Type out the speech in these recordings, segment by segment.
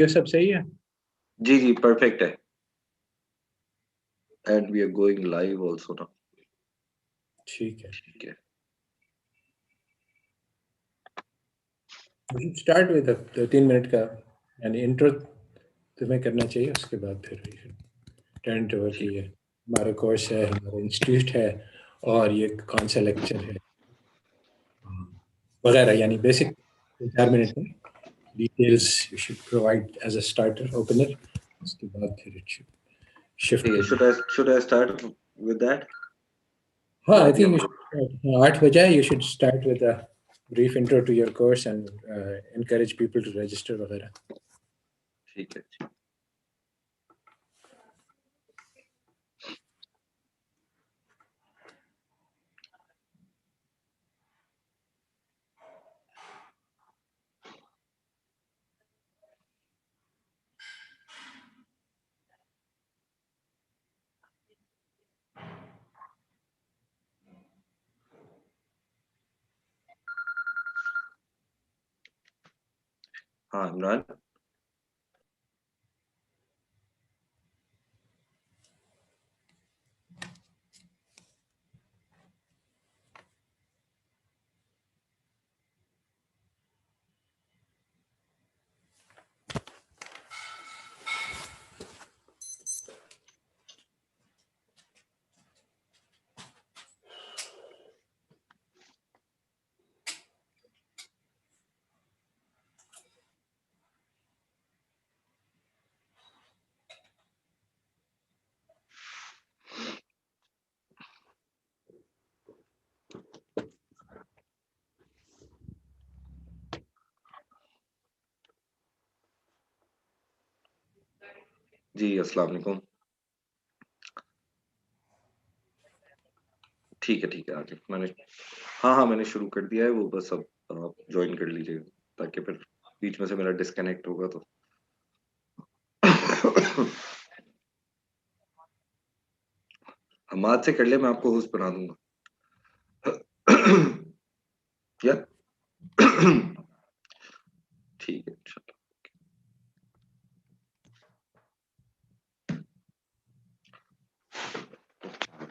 ये सब सही है? जी जी perfect है. And we are going live also now. ठीक है. ठीक है. We should start with the 3 minute का यानी इंट्रो तुम्हें करना चाहिए, उसके बाद फिर टर्न ओवर की है. हमारा कोर्स है, हमारा इंस्टीट्यूट है, और ये कौन सा लेक्चर है वगैरह, यानी बेसिक 4 मिनट में details you should provide as a starter opener. उसके बाद फिर it should shift. Should I start with that? हाँ, I think you should 8 बजे you should start with a brief intro to your course and encourage people to register वगैरह. ठीक है. हाँ इमरान. जी अस्सलाम वालेकुम. ठीक है आगे मैंने शुरू कर दिया है. वो बस अब आप ज्वाइन कर लीजिए ताकि फिर बीच में से मेरा डिस्कनेक्ट होगा तो. हम आज से कर ले, मैं आपको होस्ट बना दूंगा. या ठीक है.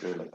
चलो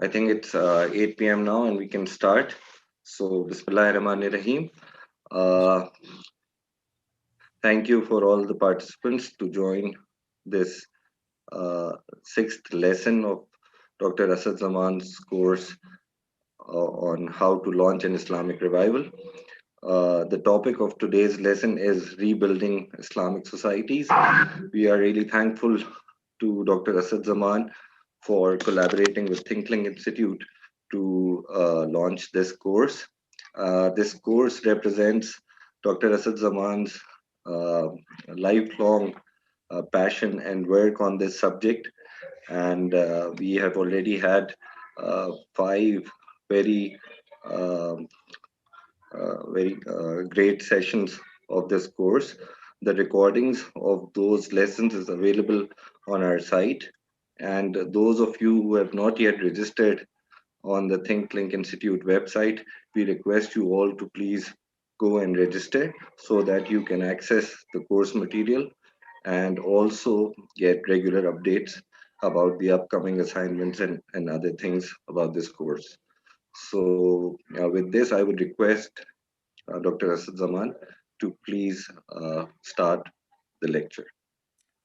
I think it's 8 p.m. now and we can start. So, Bismillahirrahmanirrahim. Thank you for all the participants to join this sixth lesson of Dr. Asad Zaman's course on how to launch an Islamic revival. The topic of today's lesson is rebuilding Islamic societies. We are really thankful to Dr. Asad Zaman for collaborating with ThinkLink Institute to launch this course. This course represents Dr. Asad Zaman's lifelong passion and work on this subject. And we have already had 5 very great sessions of this course. The recordings of those lessons is available on our site. And those of you who have not yet registered on the ThinkLink Institute website, we request you all to please go and register so that you can access the course material and also get regular updates about the upcoming assignments and other things about this course. So with this, I would request Dr. Asad Zaman to please start the lecture.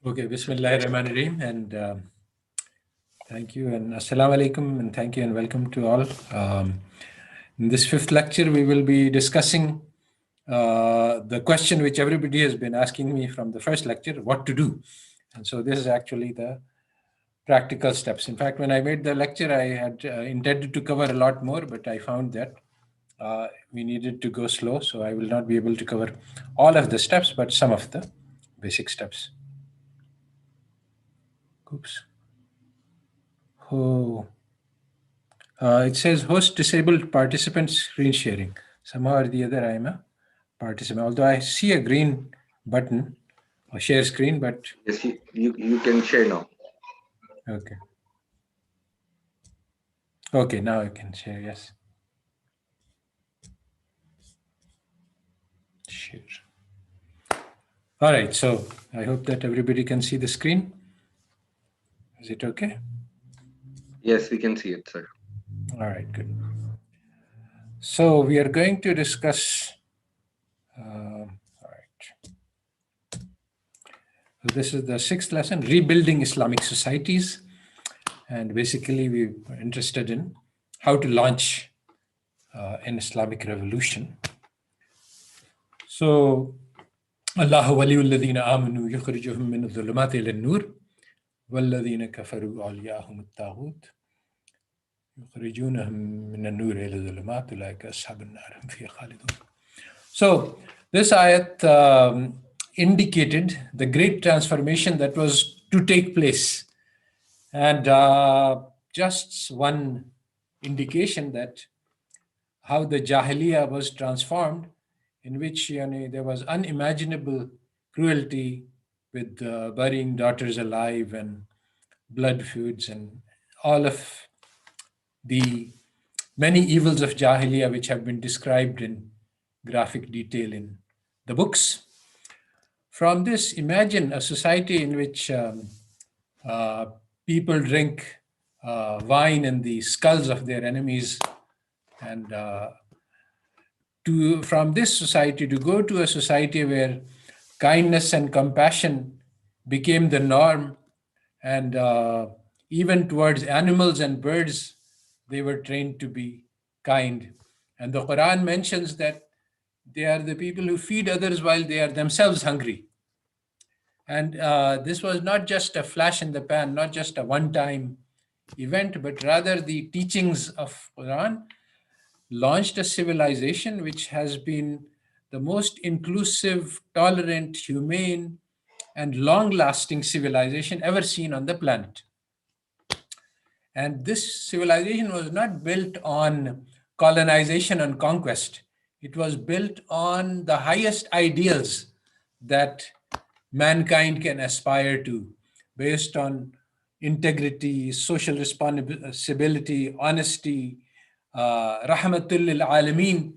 Okay, Bismillahirrahmanirrahim, and thank you, and Assalamu alaikum, and thank you, and welcome to all. In this fifth lecture, we will be discussing the question which everybody has been asking me from the first lecture, what to do. And so this is actually the practical steps. In fact, when I made the lecture, I had intended to cover a lot more, but I found that we needed to go slow. So I will not be able to cover all of the steps, but some of the basic steps. Oops. Oh. It says host disabled participant screen sharing. Somehow or the other, I am a participant. Although I see a green button or share screen, but Yes, you can share now. okay. Okay, now I can share, yes. Share. All right, so I hope that everybody can see the screen. Is it okay? Yes, we can see it, sir. All right, good. So we are going to discuss, all right. So this is the sixth lesson, Rebuilding Islamic Societies. And basically we are interested in how to launch an Islamic revolution. So Allah waliyu alladhina amanu yukhrijuhum min adh-dhulumati ila an-nur walladhina kafaru awliya'uhum at-taghut yukhrijunahum min an-nur ila adh-dhulumat ulaika ashabun nar hum fiha khalidun. So this ayat indicated the great transformation that was to take place, and just one indication that how the Jahiliyyah was transformed, in which there was unimaginable cruelty with burying daughters alive and blood feuds and all of the many evils of Jahiliyyah which have been described in graphic detail in the books. From this, imagine a society in which people drink wine in the skulls of their enemies, and from this society to go to a society where kindness and compassion became the norm, and even towards animals and birds, they were trained to be kind. And the Quran mentions that they are the people who feed others while they are themselves hungry. And this was not just a flash in the pan, not just a one-time event, but rather the teachings of Quran launched a civilization which has been the most inclusive, tolerant, humane, and long-lasting civilization ever seen on the planet. And this civilization was not built on colonization and conquest. It was built on the highest ideals that mankind can aspire to, based on integrity, social responsibility, honesty, rahmatul lil alameen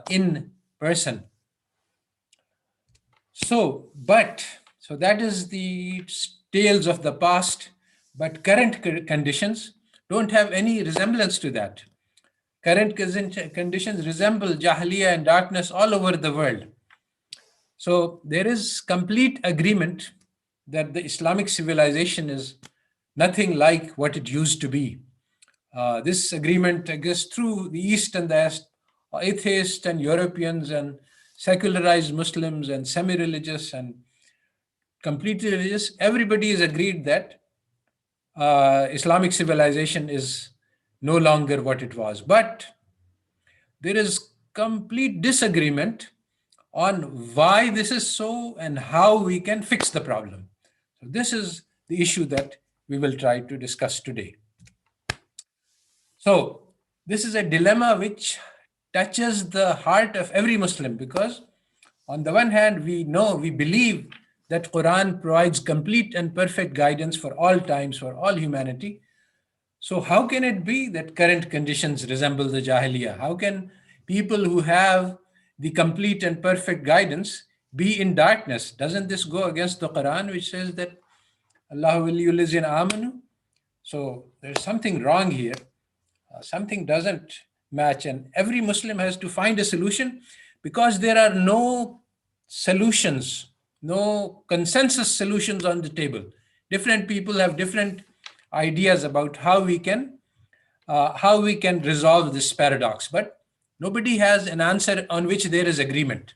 in person. So that is the tales of the past, but current conditions don't have any resemblance to that. Current conditions resemble Jahiliyyah and darkness all over the world. So there is complete agreement that the Islamic civilization is nothing like what it used to be. This agreement exists through the East and the West, atheists and Europeans and secularized Muslims and semi-religious and completely religious. Everybody is agreed that Islamic civilization is no longer what it was. But there is complete disagreement on why this is so and how we can fix the problem. So this is the issue that we will try to discuss today. So this is a dilemma which touches the heart of every Muslim, because on the one hand, we believe that Quran provides complete and perfect guidance for all times, for all humanity. So how can it be that current conditions resemble the Jahiliyyah? How can people who have the complete and perfect guidance be in darkness? Doesn't this go against the Quran, which says that Allah waliyul ladzina amanu? So there's something wrong here. Something doesn't match, and every Muslim has to find a solution, because there are no solutions, no consensus solutions on the table. Different people have different ideas about how we can how we can resolve this paradox, but nobody has an answer on which there is agreement.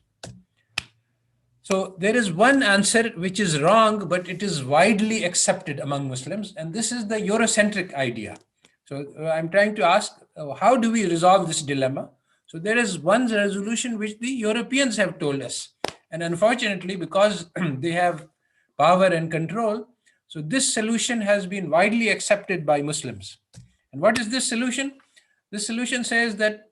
So there is one answer which is wrong, but it is widely accepted among Muslims, and this is the Eurocentric idea. So I'm trying to ask, how do we resolve this dilemma? So there is one resolution which the Europeans have told us, and unfortunately, because they have power and control, so this solution has been widely accepted by Muslims. And what is this solution? This solution says that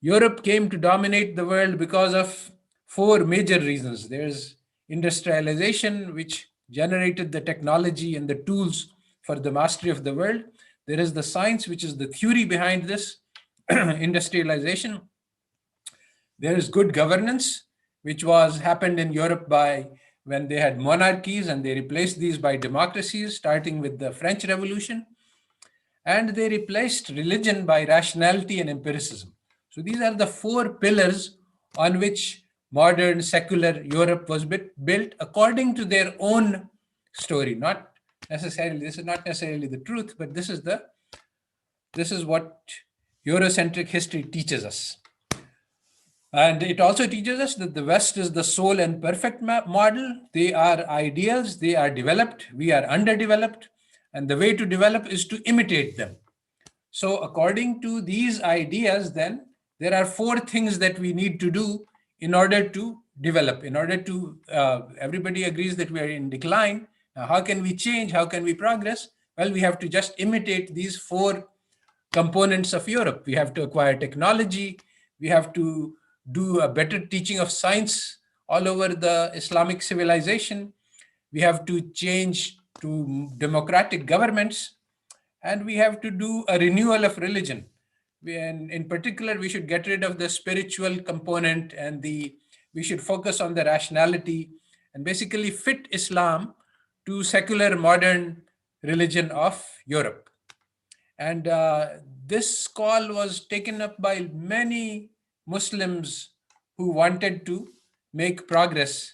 Europe came to dominate the world because of four major reasons. There's industrialization, which generated the technology and the tools for the mastery of the world. There is the science, which is the theory behind this industrialization. There is good governance, which was happened in Europe by when they had monarchies and they replaced these by democracies, starting with the French Revolution. And they replaced religion by rationality and empiricism. So these are the four pillars on which modern secular Europe was built according to their own story. Not necessarily, this is not necessarily the truth, but this is what Eurocentric history teaches us. And it also teaches us that the West is the sole and perfect model. They are ideals, they are developed, we are underdeveloped, and the way to develop is to imitate them. So, according to these ideas, then there are four things that we need to do in order to develop, in order to, everybody agrees that we are in decline. Now, how can we change? How can we progress? Well, we have to just imitate these four components of Europe. We have to acquire technology, we have to do a better teaching of science all over the Islamic civilization, we have to change to democratic governments, and we have to do a renewal of religion. And in particular, we should get rid of the spiritual component and we should focus on the rationality and basically fit Islam to secular modern religion of Europe. And this call was taken up by many Muslims who wanted to make progress.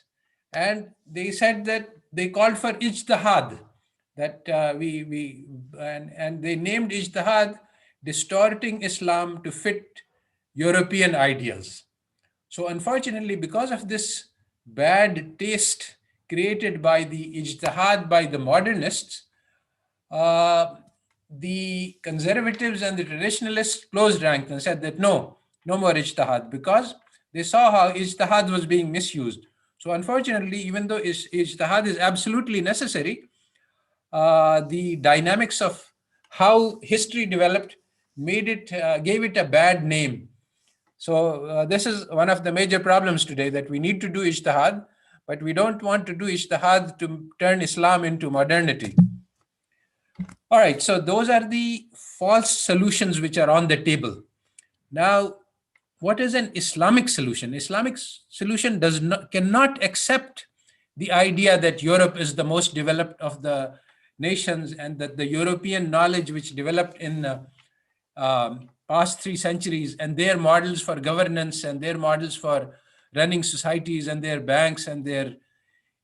And they said that they called for ijtihad, that and they named ijtihad distorting Islam to fit European ideals. So unfortunately, because of this bad taste created by the ijtihad by the modernists, uh, the conservatives and the traditionalists closed ranks and said that no more ijtihad, because they saw how ijtihad was being misused. So unfortunately, even though ijtihad is absolutely necessary, the dynamics of how history developed gave it a bad name. So this is one of the major problems today, that we need to do ijtihad, but we don't want to do ijtihad to turn Islam into modernity. All right, so those are the false solutions which are on the table. Now, what is an Islamic solution? Islamic solution cannot accept the idea that Europe is the most developed of the nations and that the European knowledge which developed in the past 3 centuries and their models for governance and their models for running societies and their banks and their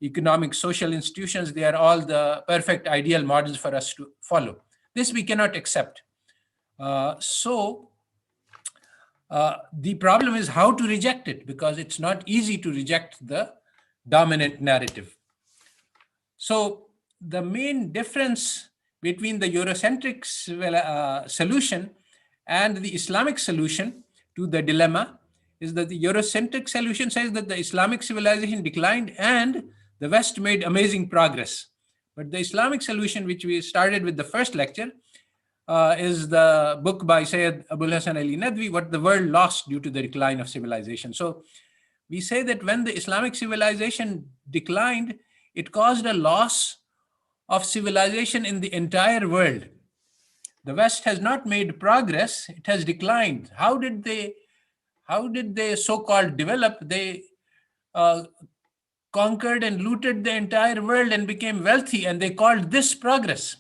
economic, social institutions, they are all the perfect ideal models for us to follow. This we cannot accept. So the problem is how to reject it, because it's not easy to reject the dominant narrative. So the main difference between the Eurocentric solution and the Islamic solution to the dilemma is that the Eurocentric solution says that the Islamic civilization declined and the West made amazing progress. But the Islamic solution, which we started with the first lecture, is the book by Sayyid Abul Hasan Ali Nadwi, What the World Lost Due to the Decline of Civilization. So we say that when the Islamic civilization declined, it caused a loss of civilization in the entire world. The West has not made progress, it has declined. How did they so-called develop? They conquered and looted the entire world and became wealthy, and they called this progress.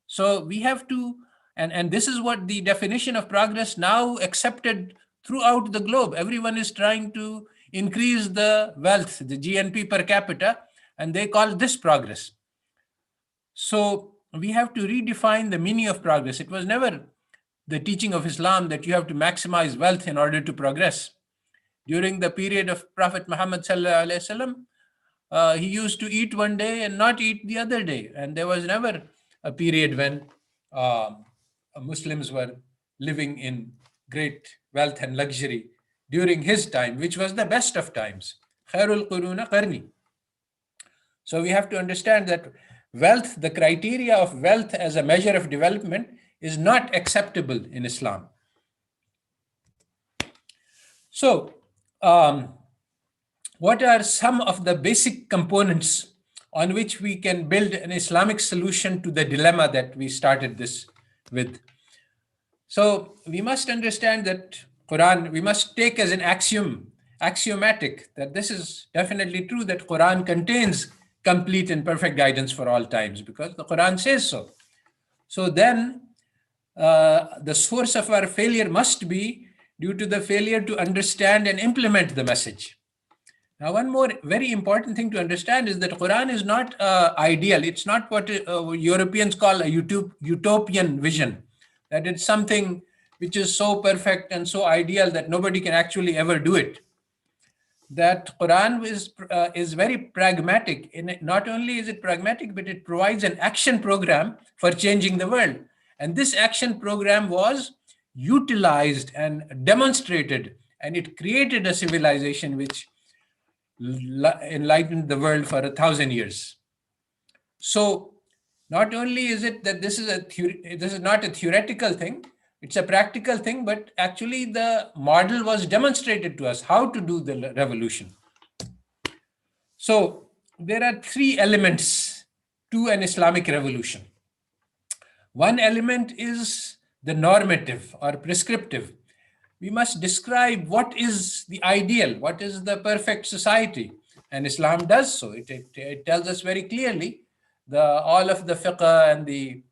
So we have to, and this is what the definition of progress now accepted throughout the globe. Everyone is trying to increase the wealth, the GNP per capita, and they call this progress. So we have to redefine the meaning of progress. It was never the teaching of Islam that you have to maximize wealth in order to progress. During the period of Prophet Muhammad sallallahu alaihi wasallam, he used to eat one day and not eat the other day, and there was never a period when Muslims were living in great wealth and luxury during his time, which was the best of times. Khairul quruna qarni. So we have to understand that wealth, the criteria of wealth as a measure of development, is not acceptable in Islam. So, what are some of the basic components on which we can build an Islamic solution to the dilemma that we started this with? So we must understand that Quran, we must take as an axiomatic, that this is definitely true, that Quran contains complete and perfect guidance for all times, because the Quran says so. So then the source of our failure must be due to the failure to understand and implement the message. Now, one more very important thing to understand is that Quran is not ideal. It's not what Europeans call a utopian vision, that it's something which is so perfect and so ideal that nobody can actually ever do it. That Quran is very pragmatic. Not only is it pragmatic, but it provides an action program for changing the world. And this action program was utilized and demonstrated, and it created a civilization which enlightened the world for 1,000 years. So not only is it that this is not a theoretical thing, it's a practical thing, but actually the model was demonstrated to us how to do the revolution. So there are three elements to an Islamic revolution. One element is the normative or prescriptive. We must describe what is the ideal, what is the perfect society. And Islam does so. It tells us very clearly. All of the fiqh and the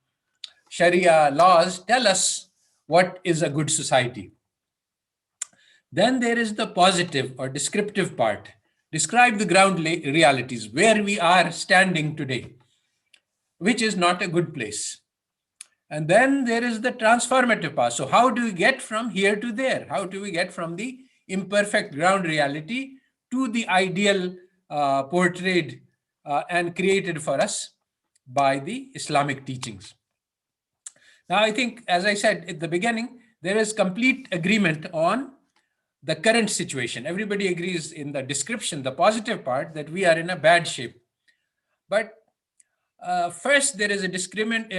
Sharia laws tell us what is a good society. Then there is the positive or descriptive part. Describe the ground realities, where we are standing today, which is not a good place. And then there is the transformative part. So how do we get from here to there? How do we get from the imperfect ground reality to the ideal portrayed and created for us by the Islamic teachings? Now, I think, as I said at the beginning, there is complete agreement on the current situation. Everybody agrees in the description, the positive part, that we are in a bad shape. But first, there is a disagreement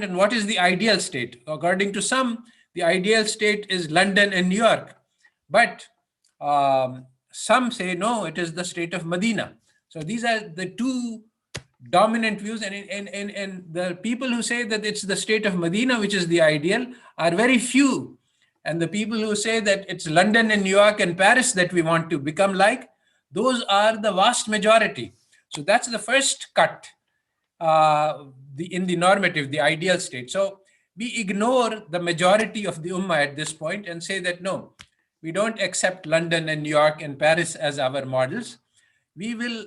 on what is the ideal state. According to some, the ideal state is London and New York. But some say, no, it is the state of Medina. So these are the two dominant views. And the people who say that it's the state of Medina, which is the ideal, are very few. And the people who say that it's London and New York and Paris that we want to become like, those are the vast majority. So that's the first cut in the normative, the ideal state. So we ignore the majority of the Ummah at this point and say that no, we don't accept London and New York and Paris as our models. We will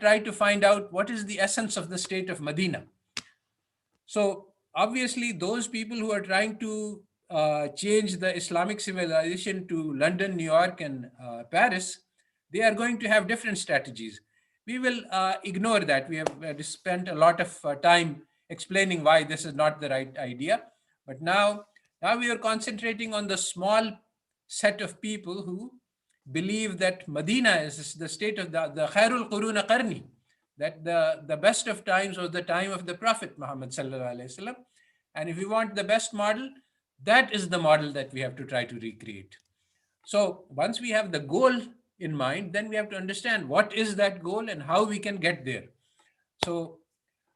try to find out what is the essence of the state of Medina. So obviously those people who are trying to change the Islamic civilization to London, New York, and Paris, they are going to have different strategies. We will ignore that. We have spent a lot of time explaining why this is not the right idea. But now we are concentrating on the small set of people who believe that Medina is the state of the Khairul Quruna Qarni, that the best of times was the time of the Prophet Muhammad sallallahu alaihi wasallam. And if we want the best model, that is the model that we have to try to recreate. So once we have the goal in mind, then we have to understand what is that goal and how we can get there. So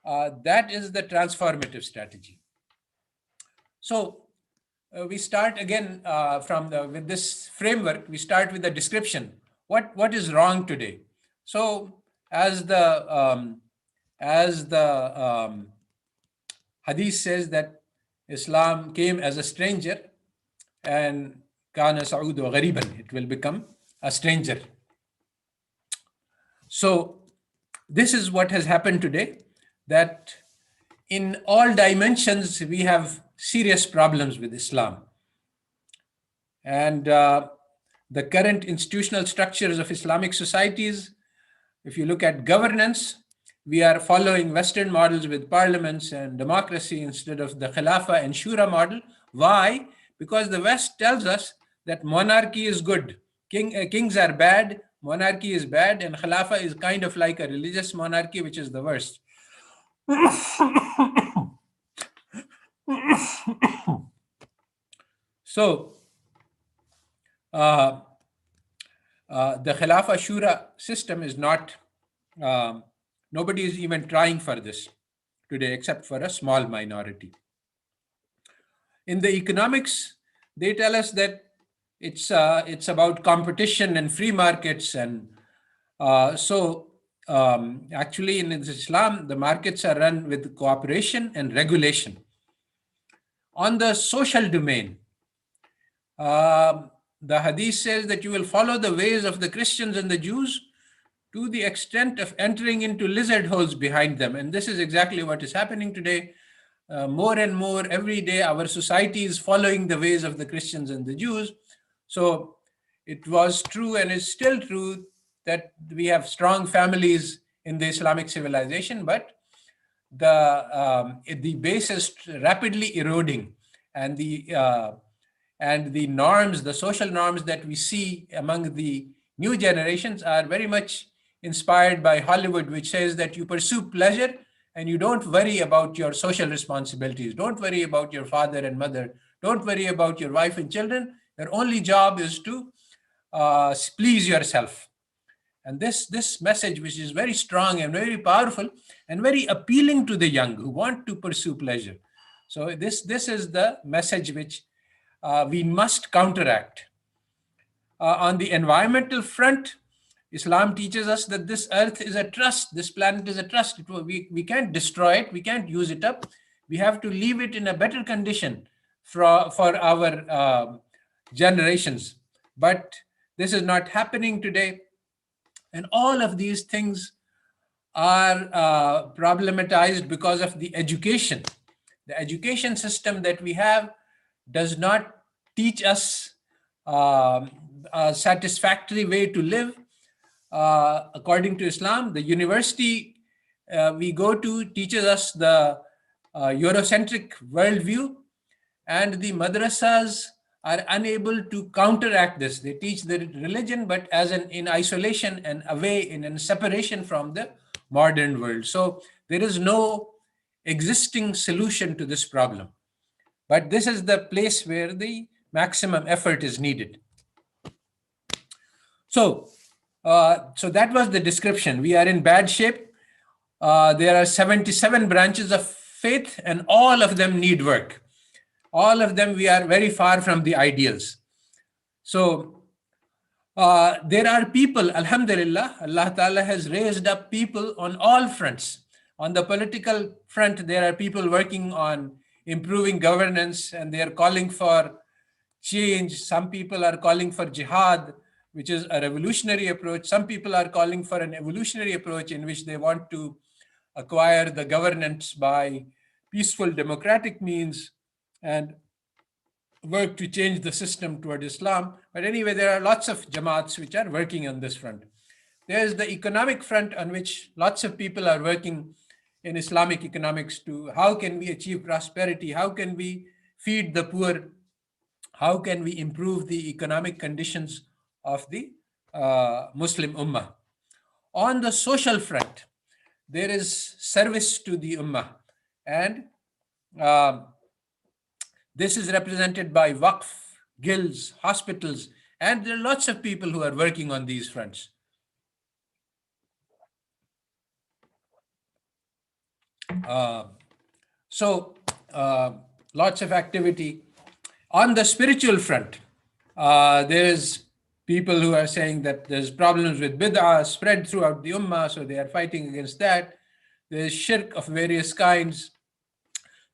that is the transformative strategy. So we start again with this framework. We start with the description. What is wrong today? So as the hadith says that Islam came as a stranger, and kana sa'udu ghariban, it will become a stranger. So this is what has happened today, that in all dimensions we have serious problems with Islam. And the current institutional structures of Islamic societies, if you look at governance, we are following Western models with parliaments and democracy instead of the Khilafah and Shura model. Why? Because the West tells us that monarchy is good, kings are bad, monarchy is bad, and Khilafah is kind of like a religious monarchy, which is the worst. So, the Khilafah Shura system is not, nobody is even trying for this today except for a small minority. In the economics, they tell us that it's about competition and free markets, and actually in Islam, the markets are run with cooperation and regulation. On the social domain, the hadith says that you will follow the ways of the Christians and the Jews to the extent of entering into lizard holes behind them. And this is exactly what is happening today. More and more every day, our society is following the ways of the Christians and the Jews. So it was true and is still true that we have strong families in the Islamic civilization, but the base is rapidly eroding, and the norms, the social norms that we see among the new generations are very much inspired by Hollywood, which says that you pursue pleasure and you don't worry about your social responsibilities. Don't worry about your father and mother. Don't worry about your wife and children. Your only job is to please yourself. And this message, which is very strong and very powerful and very appealing to the young who want to pursue pleasure. So this is the message which we must counteract. On the environmental front, Islam teaches us that this earth is a trust, this planet is a trust. We can't destroy it, we can't use it up. We have to leave it in a better condition for our generations. But this is not happening today. And all of these things are problematized because of the education. The education system that we have does not teach us a satisfactory way to live. According to Islam, the university we go to teaches us the Eurocentric worldview, and the madrasas are unable to counteract this. They teach the religion, but in isolation and away in separation from the modern world. So there is no existing solution to this problem. But this is the place where the maximum effort is needed. So that was the description. We are in bad shape. There are 77 branches of faith, and all of them need work. All of them, we are very far from the ideals. So there are people, alhamdulillah, Allah Ta'ala has raised up people on all fronts. On the political front, there are people working on improving governance, and they are calling for change. Some people are calling for jihad, which is a revolutionary approach. Some people are calling for an evolutionary approach in which they want to acquire the governance by peaceful democratic means and work to change the system toward Islam. But anyway, there are lots of jamaats which are working on this front. There's the economic front on which lots of people are working in Islamic economics to how can we achieve prosperity? How can we feed the poor? How can we improve the economic conditions of the Muslim Ummah? On the social front, there is service to the Ummah, and this is represented by Waqf, guilds, hospitals, and there are lots of people who are working on these fronts. Lots of activity. On the spiritual front, there is people who are saying that there's problems with bid'ah spread throughout the ummah, so they are fighting against that. There's shirk of various kinds.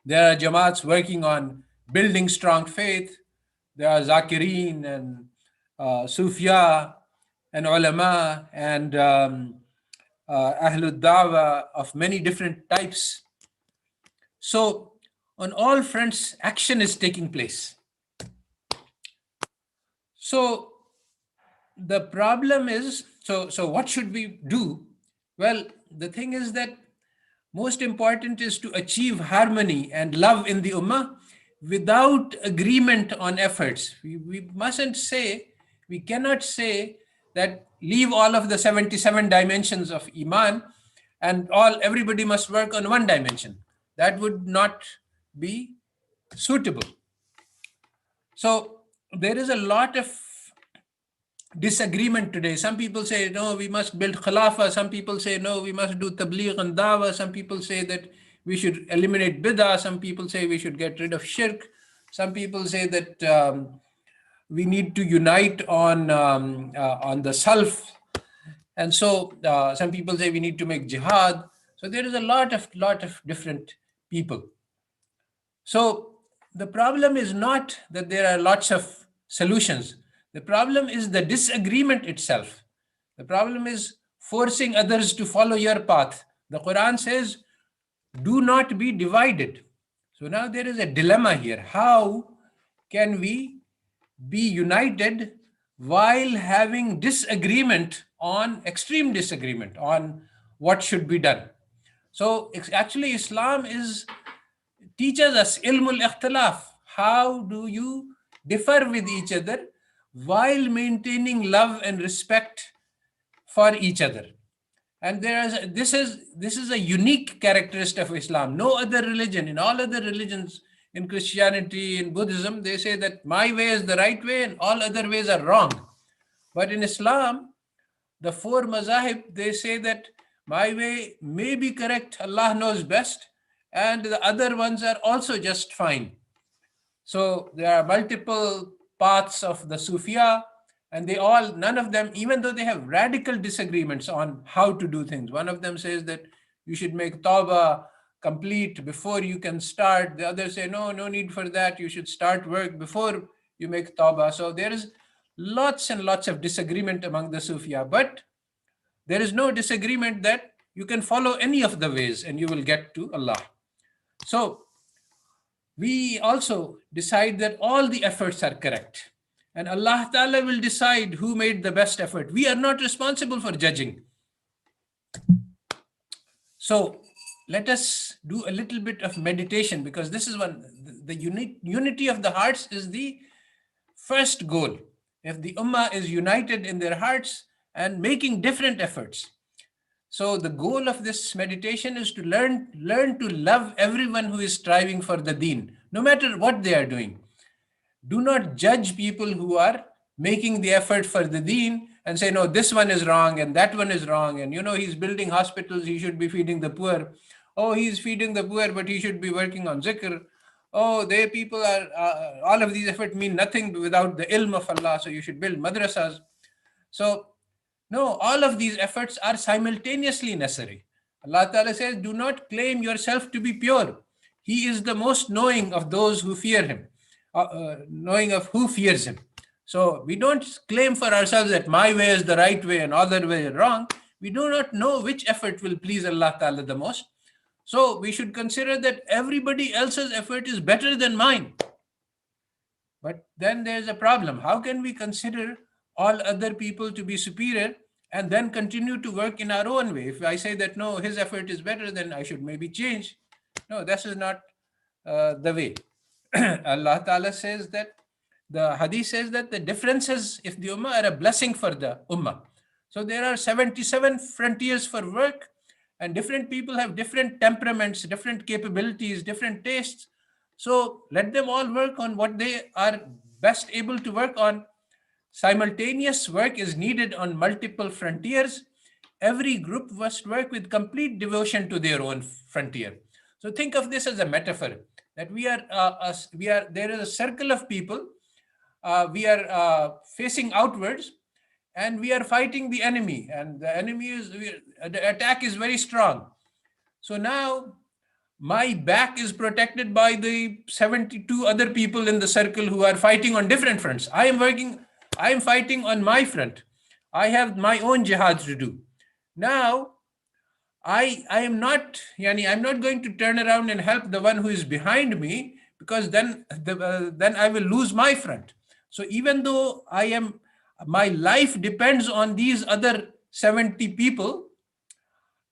There are jamaats working on building strong faith. There are zakireen and sufya and ulama and ahlud da'wah of many different types. So on all fronts, action is taking place. So the problem is, so what should we do? Well, the thing is that most important is to achieve harmony and love in the ummah without agreement on efforts. We mustn't say, we cannot say that leave all of the 77 dimensions of iman and everybody must work on one dimension. That would not be suitable. So there is a lot of disagreement today. Some people say, no, we must build khilafah. Some people say, no, we must do tabligh and dawah. Some people say that we should eliminate bid'ah. Some people say we should get rid of shirk. Some people say that we need to unite on the self. And so some people say we need to make jihad. So there is a lot of different people. So the problem is not that there are lots of solutions. The problem is the disagreement itself. The problem is forcing others to follow your path. The Quran says, do not be divided. So now there is a dilemma here. How can we be united while having disagreement extreme disagreement on what should be done? So actually Islam teaches us ilmul ikhtilaf. How do you differ with each other while maintaining love and respect for each other? And this is a unique characteristic of Islam. No other religion, in all other religions, in Christianity, in Buddhism, they say that my way is the right way and all other ways are wrong. But in Islam, the four mazahib, they say that my way may be correct, Allah knows best, and the other ones are also just fine. So there are multiple paths of the Sufia, and none of them, even though they have radical disagreements on how to do things. One of them says that you should make tawbah complete before you can start. The others say, no need for that. You should start work before you make tawbah. So there is lots and lots of disagreement among the Sufia, but there is no disagreement that you can follow any of the ways and you will get to Allah. So we also decide that all the efforts are correct. And Allah Ta'ala will decide who made the best effort. We are not responsible for judging. So let us do a little bit of meditation, because this is the unity of the hearts is the first goal. If the ummah is united in their hearts and making different efforts. So the goal of this meditation is to learn to love everyone who is striving for the deen, no matter what they are doing. Do not judge people who are making the effort for the deen and say, no, this one is wrong and that one is wrong. And he's building hospitals, he should be feeding the poor. Oh, he's feeding the poor, but he should be working on zikr. Oh, people are, all of these efforts mean nothing without the ilm of Allah. So you should build madrasas. So no, all of these efforts are simultaneously necessary. Allah Ta'ala says, do not claim yourself to be pure. He is the most knowing of those who fear him, knowing of who fears him. So we don't claim for ourselves that my way is the right way and other way is wrong. We do not know which effort will please Allah Ta'ala the most. So we should consider that everybody else's effort is better than mine. But then there's a problem. How can we consider all other people to be superior and then continue to work in our own way? If I say that, no, his effort is better, then I should maybe change. No, this is not the way. Allah Ta'ala says that, the hadith says that the differences, if the ummah, are a blessing for the ummah. So there are 77 frontiers for work, and different people have different temperaments, different capabilities, different tastes. So let them all work on what they are best able to work on. Simultaneous work is needed on multiple frontiers. Every group must work with complete devotion to their own frontier. So think of this as a metaphor that there is a circle of people. We are facing outwards, and we are fighting the enemy, and the attack is very strong. So now my back is protected by the 72 other people in the circle who are fighting on different fronts. I am fighting on my front. I have my own jihad to do. Now, I am not, yani, I'm not going to turn around and help the one who is behind me, because then I will lose my front. So even though my life depends on these other 70 people,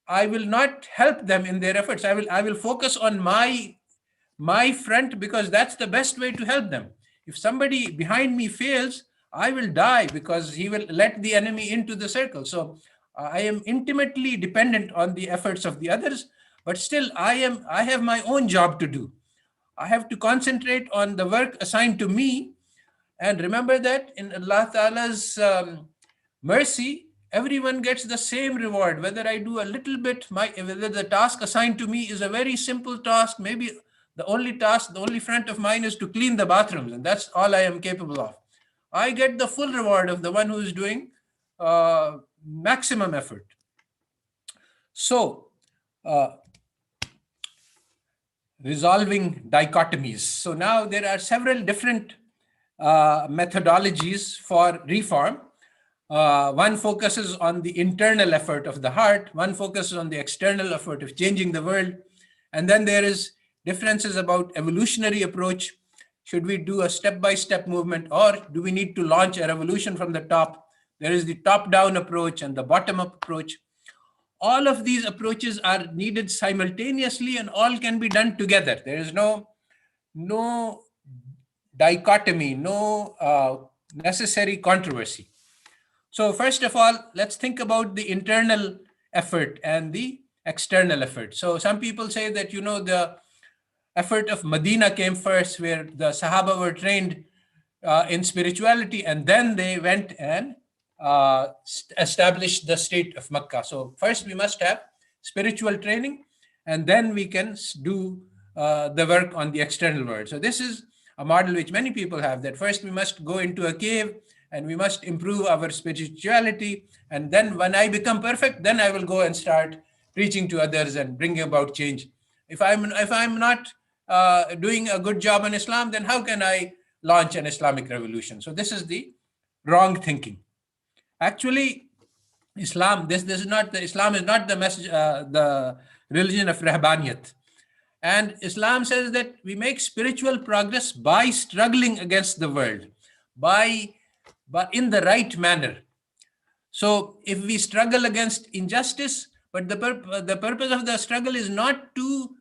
I will not help them in their efforts. I will focus on my front, because that's the best way to help them. If somebody behind me fails, I will die, because he will let the enemy into the circle. So I am intimately dependent on the efforts of the others, but still I have my own job to do. I have to concentrate on the work assigned to me, and remember that in Allah Ta'ala's mercy, everyone gets the same reward. Whether I do a little bit, whether the task assigned to me is a very simple task, maybe the only front of mine is to clean the bathrooms, and that's all I am capable of. I get the full reward of the one who is doing maximum effort. So, resolving dichotomies. So now there are several different methodologies for reform. One focuses on the internal effort of the heart, one focuses on the external effort of changing the world, and then there is differences about evolutionary approach. Should we do a step-by-step movement, or do we need to launch a revolution from the top? There is the top-down approach and the bottom-up approach. All of these approaches are needed simultaneously, and all can be done together. There is no dichotomy, no necessary controversy. So first of all, let's think about the internal effort and the external effort. So some people say that, the effort of Medina came first, where the Sahaba were trained in spirituality, and then they went and established the state of Makkah. So first we must have spiritual training, and then we can do the work on the external world. So this is a model which many people have, that first we must go into a cave and we must improve our spirituality, and then when I become perfect, then I will go and start preaching to others and bringing about change. If I'm not doing a good job in Islam, then how can I launch an Islamic revolution? So this is the wrong thinking. Actually, Islam is not the message, the religion of Rahbaniyat. And Islam says that we make spiritual progress by struggling against the world, by in the right manner. So if we struggle against injustice, but the purpose of the struggle is not to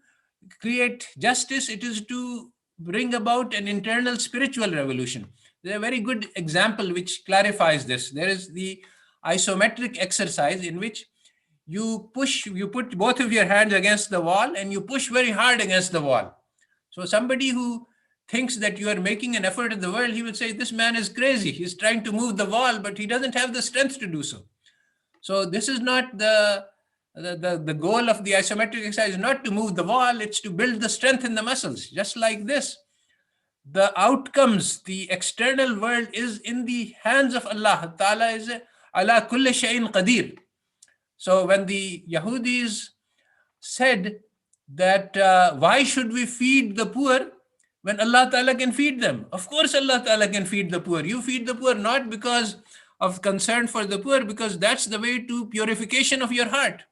create justice, it is to bring about an internal spiritual revolution. There's a very good example which clarifies this. There is the isometric exercise, in which you put both of your hands against the wall and you push very hard against the wall. So somebody who thinks that you are making an effort in the world, he will say, this man is crazy. He's trying to move the wall, but he doesn't have the strength to do so. So this is not the goal of the isometric exercise, is not to move the wall, it's to build the strength in the muscles. Just like this, the outcomes, the external world is in the hands of Allah. Ta'ala is ala kulli shay'in qadir. So when the Yahudis said that why should we feed the poor when Allah Ta'ala can feed them? Of course Allah Ta'ala can feed the poor. You feed the poor not because of concern for the poor, because that's the way to purification of your heart.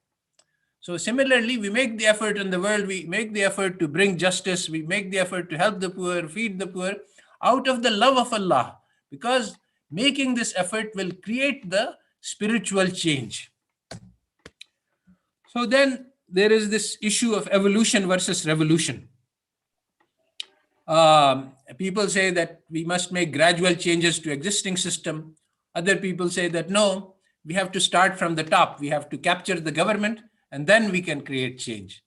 So similarly, we make the effort in the world, we make the effort to bring justice, we make the effort to help the poor, feed the poor, out of the love of Allah, because making this effort will create the spiritual change. So then there is this issue of evolution versus revolution. People say that we must make gradual changes to existing system. Other people say that no, we have to start from the top. We have to capture the government, and then we can create change.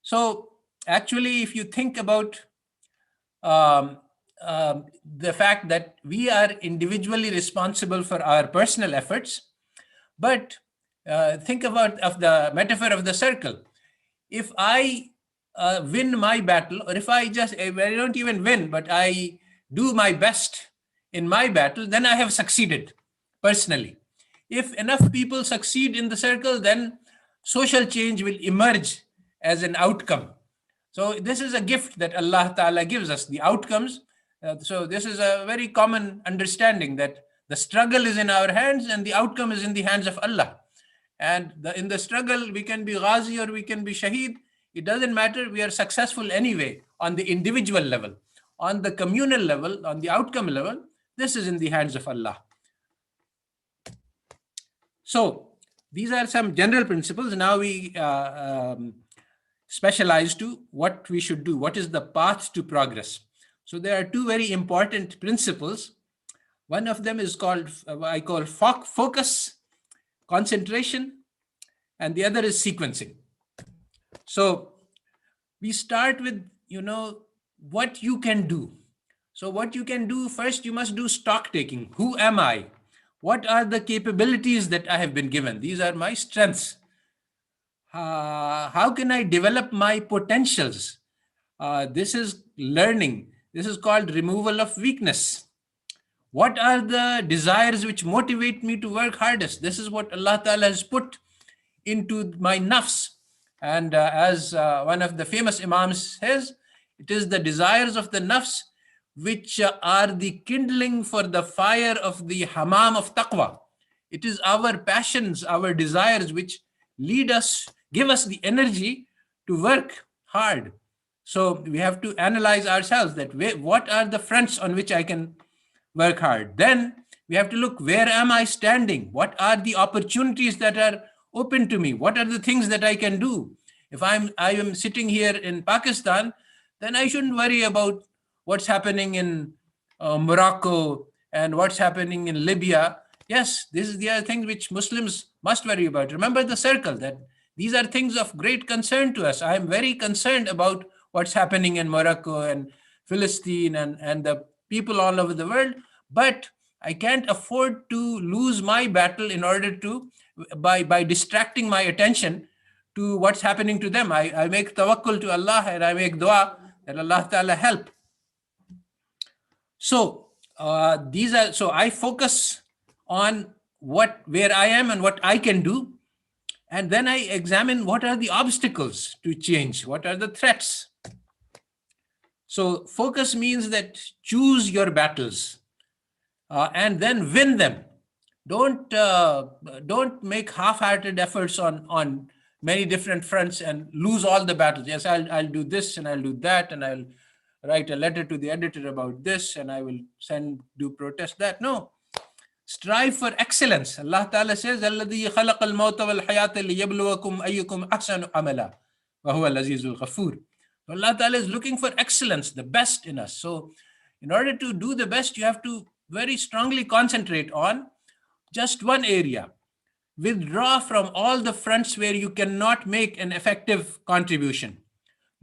So actually, if you think about the fact that we are individually responsible for our personal efforts, but think about of the metaphor of the circle. If I win my battle, or if I don't even win, but I do my best in my battle, then I have succeeded personally. If enough people succeed in the circle, then social change will emerge as an outcome. So this is a gift that Allah Ta'ala gives us, the outcomes. So this is a very common understanding, that the struggle is in our hands and the outcome is in the hands of Allah. And in the struggle, we can be ghazi or we can be shaheed. It doesn't matter. We are successful anyway on the individual level. On the communal level, on the outcome level, this is in the hands of Allah. So these are some general principles. Now we specialize to what we should do. What is the path to progress? So there are two very important principles. One of them is called, I call focus, concentration, and the other is sequencing. So we start with, what you can do. So what you can do, first you must do stock taking. Who am I? What are the capabilities that I have been given? These are my strengths. How can I develop my potentials? This is learning. This is called removal of weakness. What are the desires which motivate me to work hardest? This is what Allah Ta'ala has put into my nafs. And as one of the famous imams says, it is the desires of the nafs which are the kindling for the fire of the hammam of taqwa. It is our passions, our desires which lead us, give us the energy to work hard. So we have to analyze ourselves that what are the fronts on which I can work hard. Then we have to look, where am I standing? What are the opportunities that are open to me? What are the things that I can do? If I am sitting here in Pakistan, then I shouldn't worry about what's happening in Morocco and what's happening in Libya. Yes, these are the other things which Muslims must worry about. Remember the circle, that these are things of great concern to us. I am very concerned about what's happening in Morocco and Philistine and the people all over the world, but I can't afford to lose my battle in order to, by distracting my attention to what's happening to them. I make tawakkul to Allah and I make dua that Allah Ta'ala help. So so I focus on where I am and what I can do. And then I examine what are the obstacles to change, what are the threats. So focus means that choose your battles and then win them. Don't make half-hearted efforts on many different fronts and lose all the battles. Yes, I'll do this and I'll do that and I'll write a letter to the editor about this and I will do protest that. No. Strive for excellence. Allah Ta'ala says, الَّذِي خَلَقَ الْمَوْتَ وَالْحَيَاةَ لِيَبْلُوَكُمْ أَيُّكُمْ أَحْسَنُ عَمَلًا وَهُوَ الْعَزِيزُ الْغَفُورُ. Allah Ta'ala is looking for excellence, the best in us. So in order to do the best, you have to very strongly concentrate on just one area. Withdraw from all the fronts where you cannot make an effective contribution.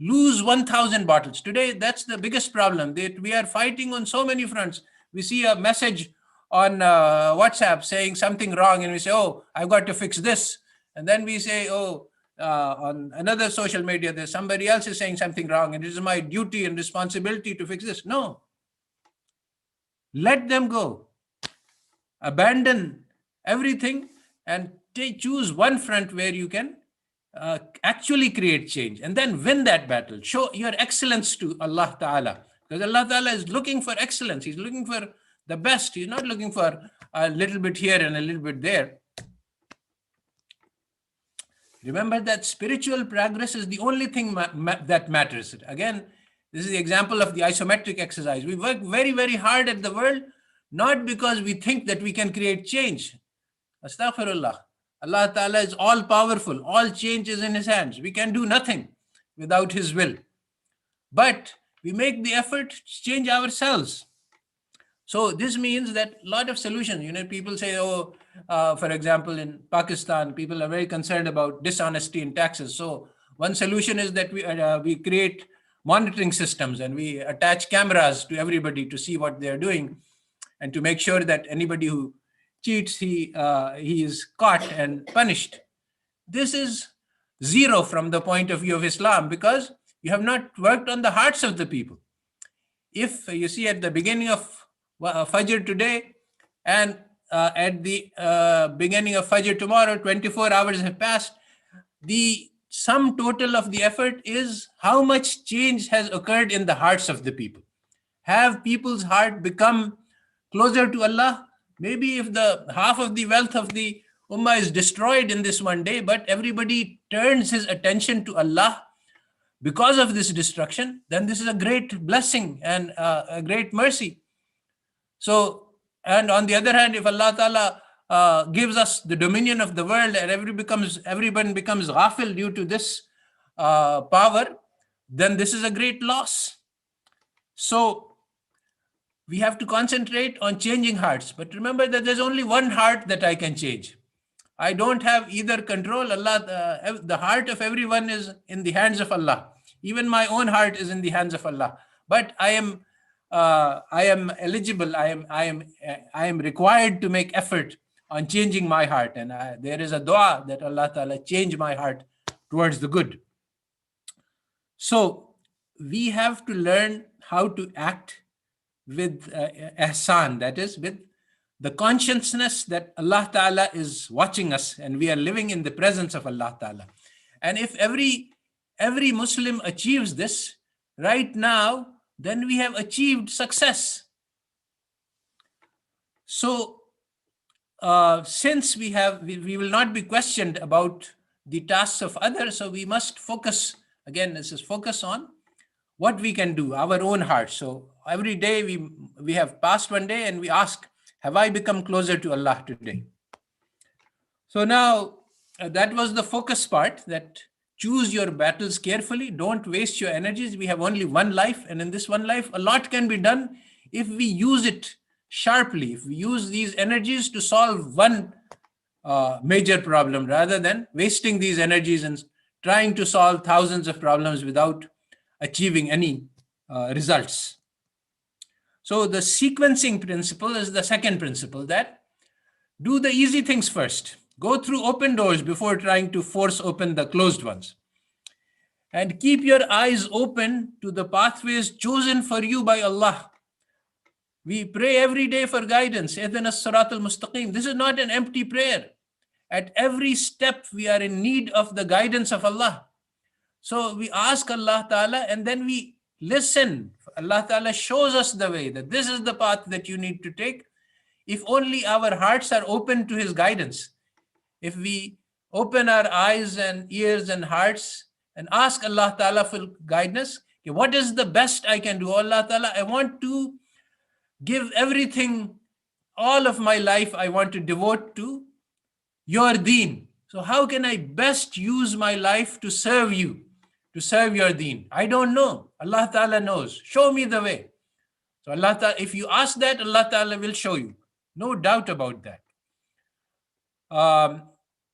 Lose 1,000 battles. Today, that's the biggest problem, that we are fighting on so many fronts. We see a message on WhatsApp saying something wrong and we say, oh, I've got to fix this. And then we say, oh, on another social media, there's somebody else is saying something wrong and it is my duty and responsibility to fix this. No. Let them go. Abandon everything and choose one front where you can actually create change and then win that battle. Show your excellence to Allah Ta'ala, because Allah Ta'ala is looking for excellence. He's looking for the best. He's not looking for a little bit here and a little bit there. Remember that spiritual progress is the only thing that matters. Again, this is the example of the isometric exercise. We work very, very hard at the world, not because we think that we can create change. Astaghfirullah. Allah Ta'ala is all powerful. All change is in His hands. We can do nothing without His will. But we make the effort to change ourselves. So this means that a lot of solutions, people say, for example, in Pakistan, people are very concerned about dishonesty in taxes. So one solution is that we create monitoring systems and we attach cameras to everybody to see what they're doing and to make sure that anybody who cheats, he is caught and punished. This is zero from the point of view of Islam, because you have not worked on the hearts of the people. If you see at the beginning of Fajr today and at the beginning of Fajr tomorrow, 24 hours have passed, the sum total of the effort is how much change has occurred in the hearts of the people. Have people's heart become closer to Allah? Maybe if the half of the wealth of the ummah is destroyed in this one day, but everybody turns his attention to Allah because of this destruction, then this is a great blessing and a great mercy. So, and on the other hand, if Allah Ta'ala gives us the dominion of the world and everyone becomes ghafil due to this power, then this is a great loss. So we have to concentrate on changing hearts. But remember that there's only one heart that I can change. I don't have either control. Allah, the heart of everyone is in the hands of Allah. Even my own heart is in the hands of Allah. But I am eligible. I am required to make effort on changing my heart. And there is a dua that Allah Ta'ala change my heart towards the good. So we have to learn how to act with ihsan, that is, with the consciousness that Allah Ta'ala is watching us and we are living in the presence of Allah Ta'ala. And if every Muslim achieves this right now, then we have achieved success. So since we will not be questioned about the tasks of others, so we must focus, again, this is focus on what we can do, our own heart. So every day we have passed one day and we ask, have I become closer to Allah today? So now that was the focus part, that choose your battles carefully. Don't waste your energies. We have only one life, and in this one life, a lot can be done if we use it sharply, if we use these energies to solve one major problem rather than wasting these energies and trying to solve thousands of problems without achieving any results. So the sequencing principle is the second principle, that do the easy things first. Go through open doors before trying to force open the closed ones. And keep your eyes open to the pathways chosen for you by Allah. We pray every day for guidance. Ihdinas siratal mustaqim. This is not an empty prayer. At every step, we are in need of the guidance of Allah. So we ask Allah Ta'ala and then we listen. Allah Ta'ala shows us the way, that this is the path that you need to take. If only our hearts are open to His guidance. If we open our eyes and ears and hearts and ask Allah Ta'ala for guidance, okay, what is the best I can do? Allah Ta'ala, I want to give everything, all of my life, I want to devote to your deen. So how can I best use my life to serve you, to serve your deen? I don't know. Allah Ta'ala knows. Show me the way. So Allah Ta'ala, if you ask that, Allah Ta'ala will show you. No doubt about that.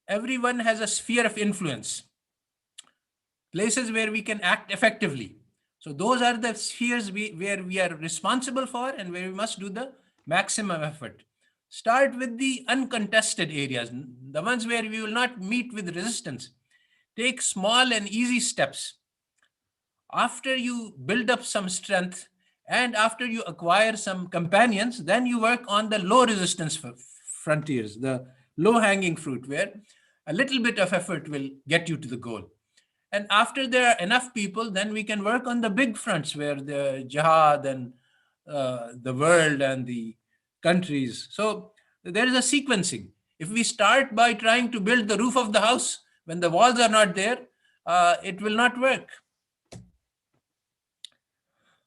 Everyone has a sphere of influence, places where we can act effectively. So those are the spheres where we are responsible for and where we must do the maximum effort. Start with the uncontested areas, the ones where we will not meet with resistance. Take small and easy steps. After you build up some strength and after you acquire some companions, then you work on the low resistance frontiers, the low-hanging fruit, where a little bit of effort will get you to the goal. And after there are enough people, then we can work on the big fronts where the jihad and the world and the countries. So there is a sequencing. If we start by trying to build the roof of the house, when the walls are not there, it will not work.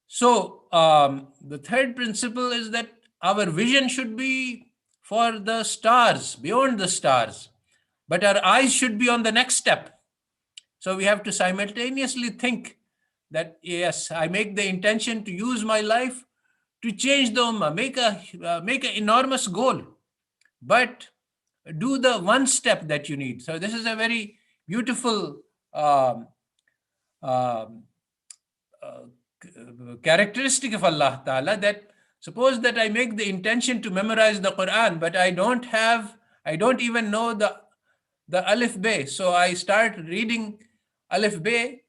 So the third principle is that our vision should be for the stars, beyond the stars, but our eyes should be on the next step. So we have to simultaneously think that, yes, I make the intention to use my life to change the ummah, make an enormous goal, but do the one step that you need. So this is a very beautiful characteristic of Allah Ta'ala, that suppose that I make the intention to memorize the Quran, but I don't even know the Alif Bay. So I start reading Alif Bay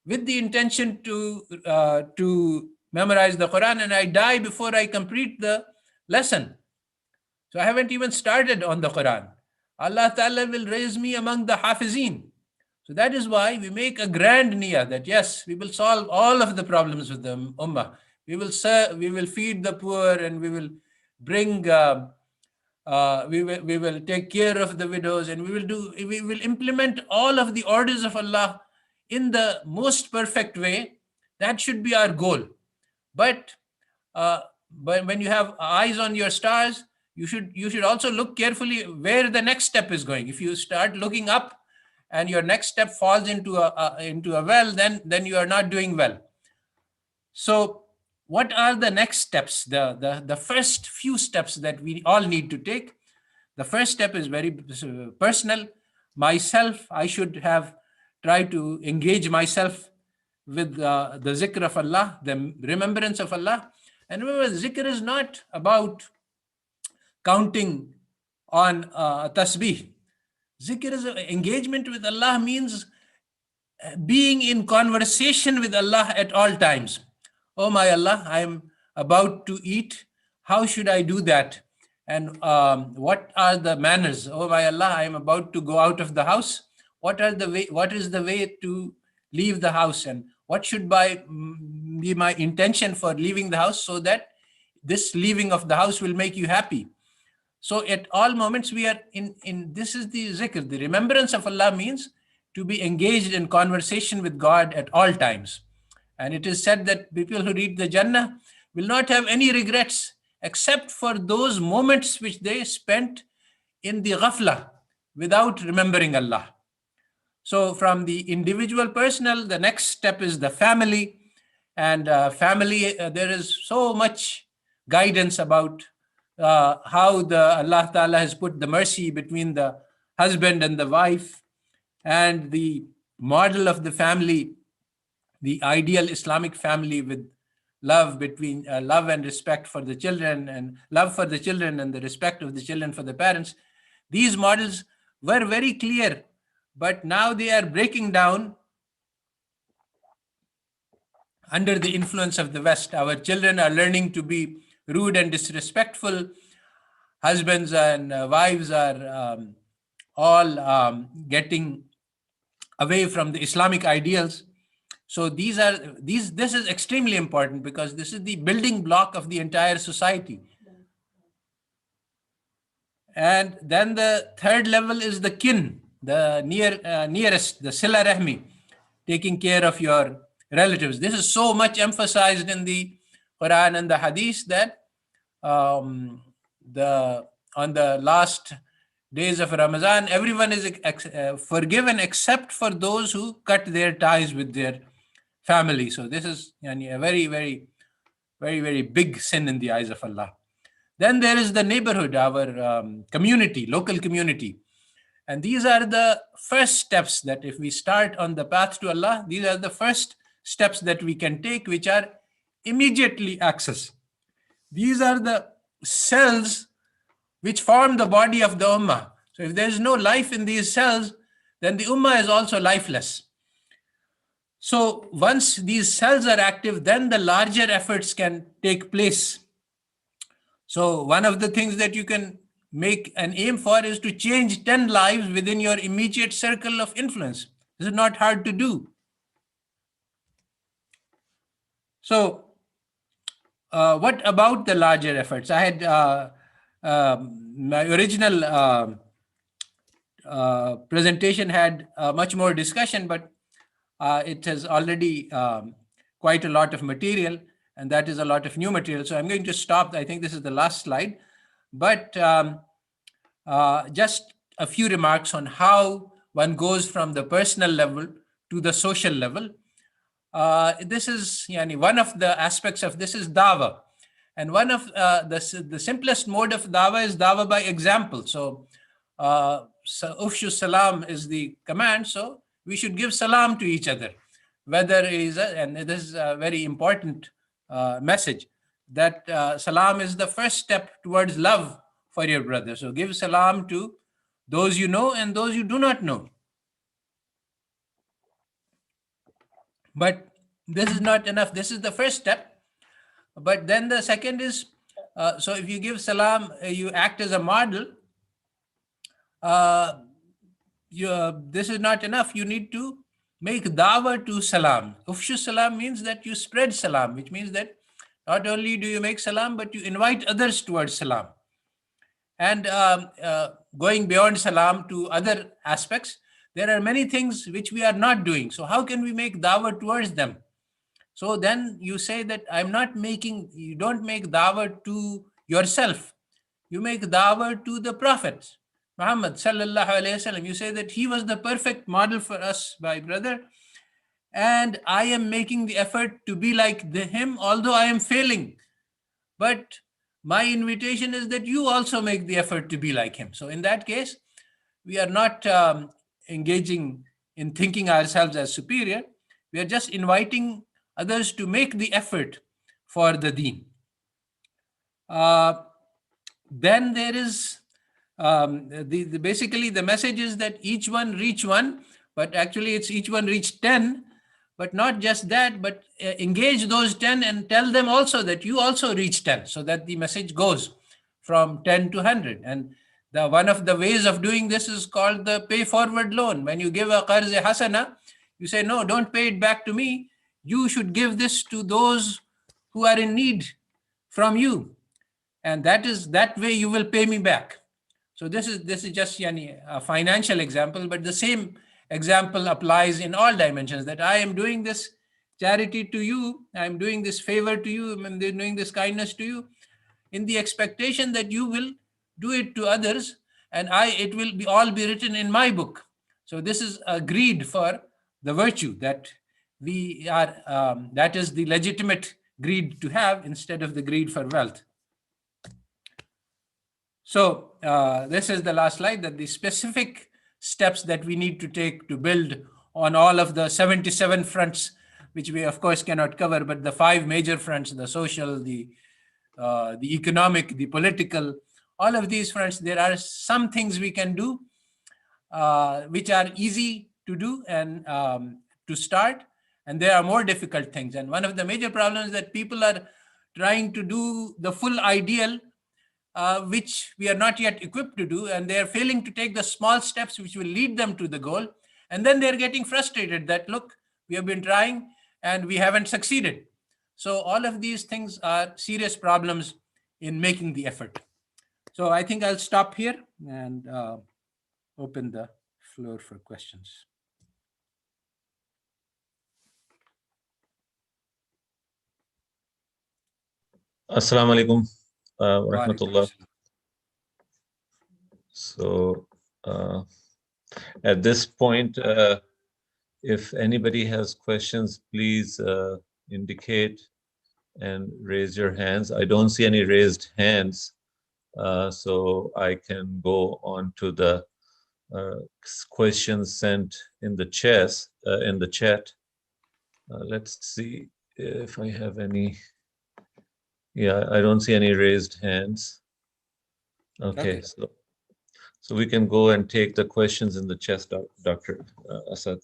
with the intention to memorize the Quran, and I die before I complete the lesson. So I haven't even started on the Quran. Allah Ta'ala will raise me among the Hafizeen. So that is why we make a grand niyyah that, yes, we will solve all of the problems with the ummah. We will feed the poor and we will bring we will take care of the widows, and we will implement all of the orders of Allah in the most perfect way. That should be our goal. But uh, but when you have eyes on your stars, you should also look carefully where the next step is going. If you start looking up and your next step falls into a well, then you are not doing well. So what are the next steps, the first few steps that we all need to take? The first step is very personal. Myself, I should have tried to engage myself with the zikr of Allah, the remembrance of Allah. And remember, zikr is not about counting on tasbih. Zikr is engagement with Allah, means being in conversation with Allah at all times. Oh my Allah, I am about to eat. How should I do that? And what are the manners? Oh my Allah, I am about to go out of the house. What are the way? What is the way to leave the house? And what should be my intention for leaving the house, so that this leaving of the house will make you happy? So at all moments we are in this is the zikr. The remembrance of Allah means to be engaged in conversation with God at all times. And it is said that people who reach the Jannah will not have any regrets except for those moments which they spent in the ghafla without remembering Allah. So from the individual personal, the next step is the family. And family, there is so much guidance about how the Allah Ta'ala has put the mercy between the husband and the wife, and the model of the family, the ideal Islamic family, with love between love and respect for the children, and love for the children and the respect of the children for the parents. These models were very clear, but now they are breaking down under the influence of the West. Our children are learning to be rude and disrespectful. Husbands and wives are all getting away from the Islamic ideals. So this is extremely important, because this is the building block of the entire society. And then the third level is the kin, the nearest, the sila rahmi, taking care of your relatives. This is so much emphasized in the Quran and the Hadith, that on the last days of Ramadan, everyone is forgiven except for those who cut their ties with their family. So this is a very, very, very, very big sin in the eyes of Allah. Then there is the neighborhood, our community, local community. And these are the first steps that if we start on the path to Allah, these are the first steps that we can take, which are immediately access. These are the cells which form the body of the ummah. So if there is no life in these cells, then the ummah is also lifeless. So once these cells are active, then the larger efforts can take place. So one of the things that you can make an aim for is to change 10 lives within your immediate circle of influence. This is not hard to do. So what about the larger efforts? I had my original presentation had much more discussion, but it has already quite a lot of material, and that is a lot of new material. So I'm going to stop. I think this is the last slide, but just a few remarks on how one goes from the personal level to the social level. This is one of the aspects of this is dawah, and one of the simplest mode of dawah is dawah by example. So ufshu salam is the command, so we should give salam to each other, whether and this is a very important message, that salam is the first step towards love for your brother. So give salam to those you know and those you do not know. But this is not enough. This is the first step. But then the second is, so if you give salam, you act as a model. This is not enough. You need to make dawah to salam. Ufshu salam means that you spread salam, which means that not only do you make salam, but you invite others towards salam. And going beyond salam to other aspects, there are many things which we are not doing. So how can we make dawah towards them? So then you say that you don't make dawah to yourself. You make dawah to the Prophet Muhammad sallallahu alaihi wasallam. You say that he was the perfect model for us, my brother, and I am making the effort to be like him, although I am failing. But my invitation is that you also make the effort to be like him. So in that case, we are not engaging in thinking ourselves as superior. We are just inviting others to make the effort for the deen. Uh, then there is basically the message is that each one reach one, but actually it's each one reach 10. But not just that, but engage those 10 and tell them also that you also reach 10, so that the message goes from 10 to 100. And the one of the ways of doing this is called the pay forward loan. When you give a qarz hasana, you say, no, don't pay it back to me. You should give this to those who are in need from you, and that way you will pay me back. So this is just a financial example, but the same example applies in all dimensions, that I am doing this charity to you, I am doing this favor to you, I'm doing this kindness to you, in the expectation that you will do it to others, and it will be all be written in my book. So this is a greed for the virtue that that is the legitimate greed to have, instead of the greed for wealth. So this is the last slide, that the specific steps that we need to take to build on all of the 77 fronts, which we of course cannot cover, but the 5 major fronts, the social, the economic, the political, all of these fronts, there are some things we can do which are easy to do and to start, and there are more difficult things. And one of the major problems is that people are trying to do the full ideal, which we are not yet equipped to do, and they are failing to take the small steps which will lead them to the goal. And then they're getting frustrated that, look, we have been trying and we haven't succeeded. So all of these things are serious problems in making the effort. So I think I'll stop here and open the floor for questions. Assalamu alaikum wa rahmatullah. So at this point, if anybody has questions, please indicate and raise your hands. I don't see any raised hands, so I can go on to the questions sent in the chat. Let's see if I have any. Yeah, I don't see any raised hands. Okay. So we can go and take the questions in the chat, Dr. Asad.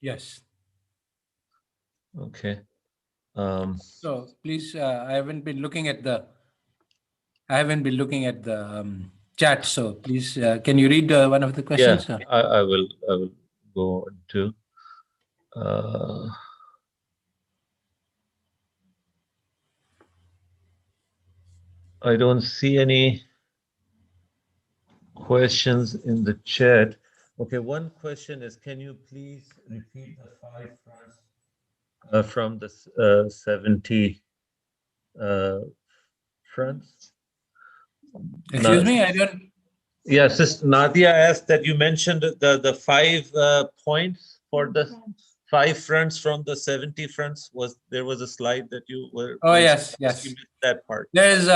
Yes. Okay. So please, I haven't been looking at the chat. So please, can you read one of the questions? Yeah, I will go to. I don't see any questions in the chat. Okay, one question is, can you please repeat the 5 fronts from the 70 fronts? Excuse me, I don't. Yeah, Sister Nadia asked that you mentioned the 5 points for the 5 fronts from the 70 fronts. There was a slide that you were. Oh yes. You missed that part. There's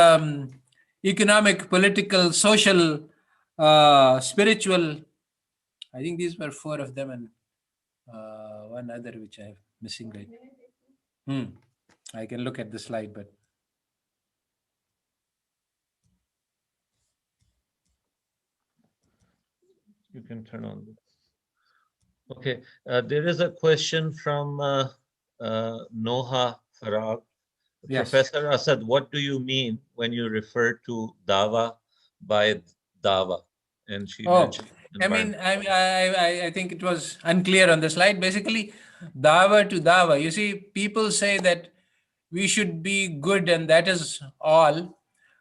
economic, political, social, spiritual. I think these were 4 of them, and one other which I'm missing right. I can look at the slide, but you can turn on. Okay, there is a question from Noha Farag. Yes. Professor Asad, what do you mean when you refer to dawa by dawa? And she mentioned. I think it was unclear on the slide. Basically, dawa to dawa. You see, people say that we should be good and that is all.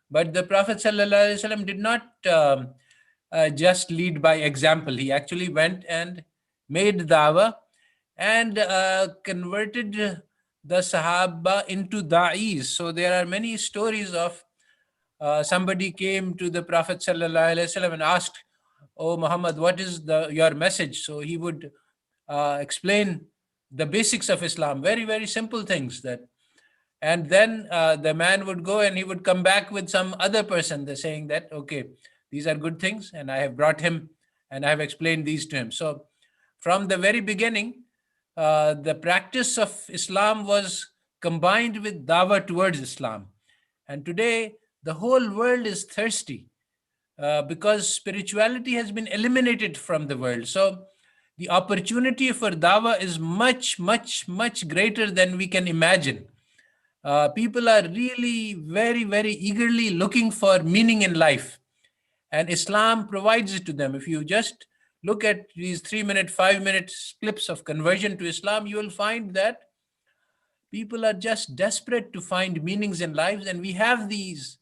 But the Prophet ﷺ did not just lead by example. He actually went and made dawah and converted the Sahaba into da'is. So there are many stories of somebody came to the Prophet ﷺ and asked, "Oh Muhammad, what is your message?" So he would explain the basics of Islam, very, very simple things that. And then the man would go and he would come back with some other person. They're saying that, okay, these are good things, and I have brought him and I have explained these to him. So from the very beginning, the practice of Islam was combined with dawah towards Islam. And today, the whole world is thirsty because spirituality has been eliminated from the world. So the opportunity for dawah is much, much, much greater than we can imagine. People are really very, very eagerly looking for meaning in life, and Islam provides it to them. If you just look at these 3-minute, 5-minute clips of conversion to Islam, you will find that people are just desperate to find meanings in lives, and we have these.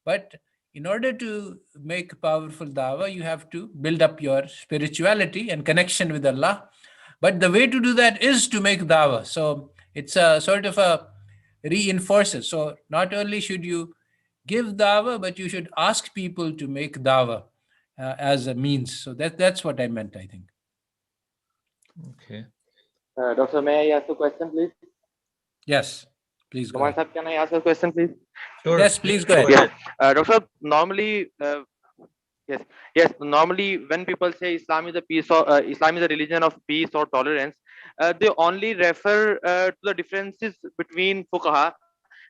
But in order to make powerful dawah, you have to build up your spirituality and connection with Allah. But the way to do that is to make dawah. So it's a sort of a reinforcer. So not only should you give dawah, but you should ask people to make dawah as a means. So that's what I meant, I think. Okay. Doctor, may I ask a question, please? Yes, please go ahead. Sir, can I ask a question, please? Sure. Yes, please go ahead. Yeah. Doctor, normally, yes. Normally, when people say Islam is Islam is a religion of peace or tolerance, they only refer to the differences between fuqaha,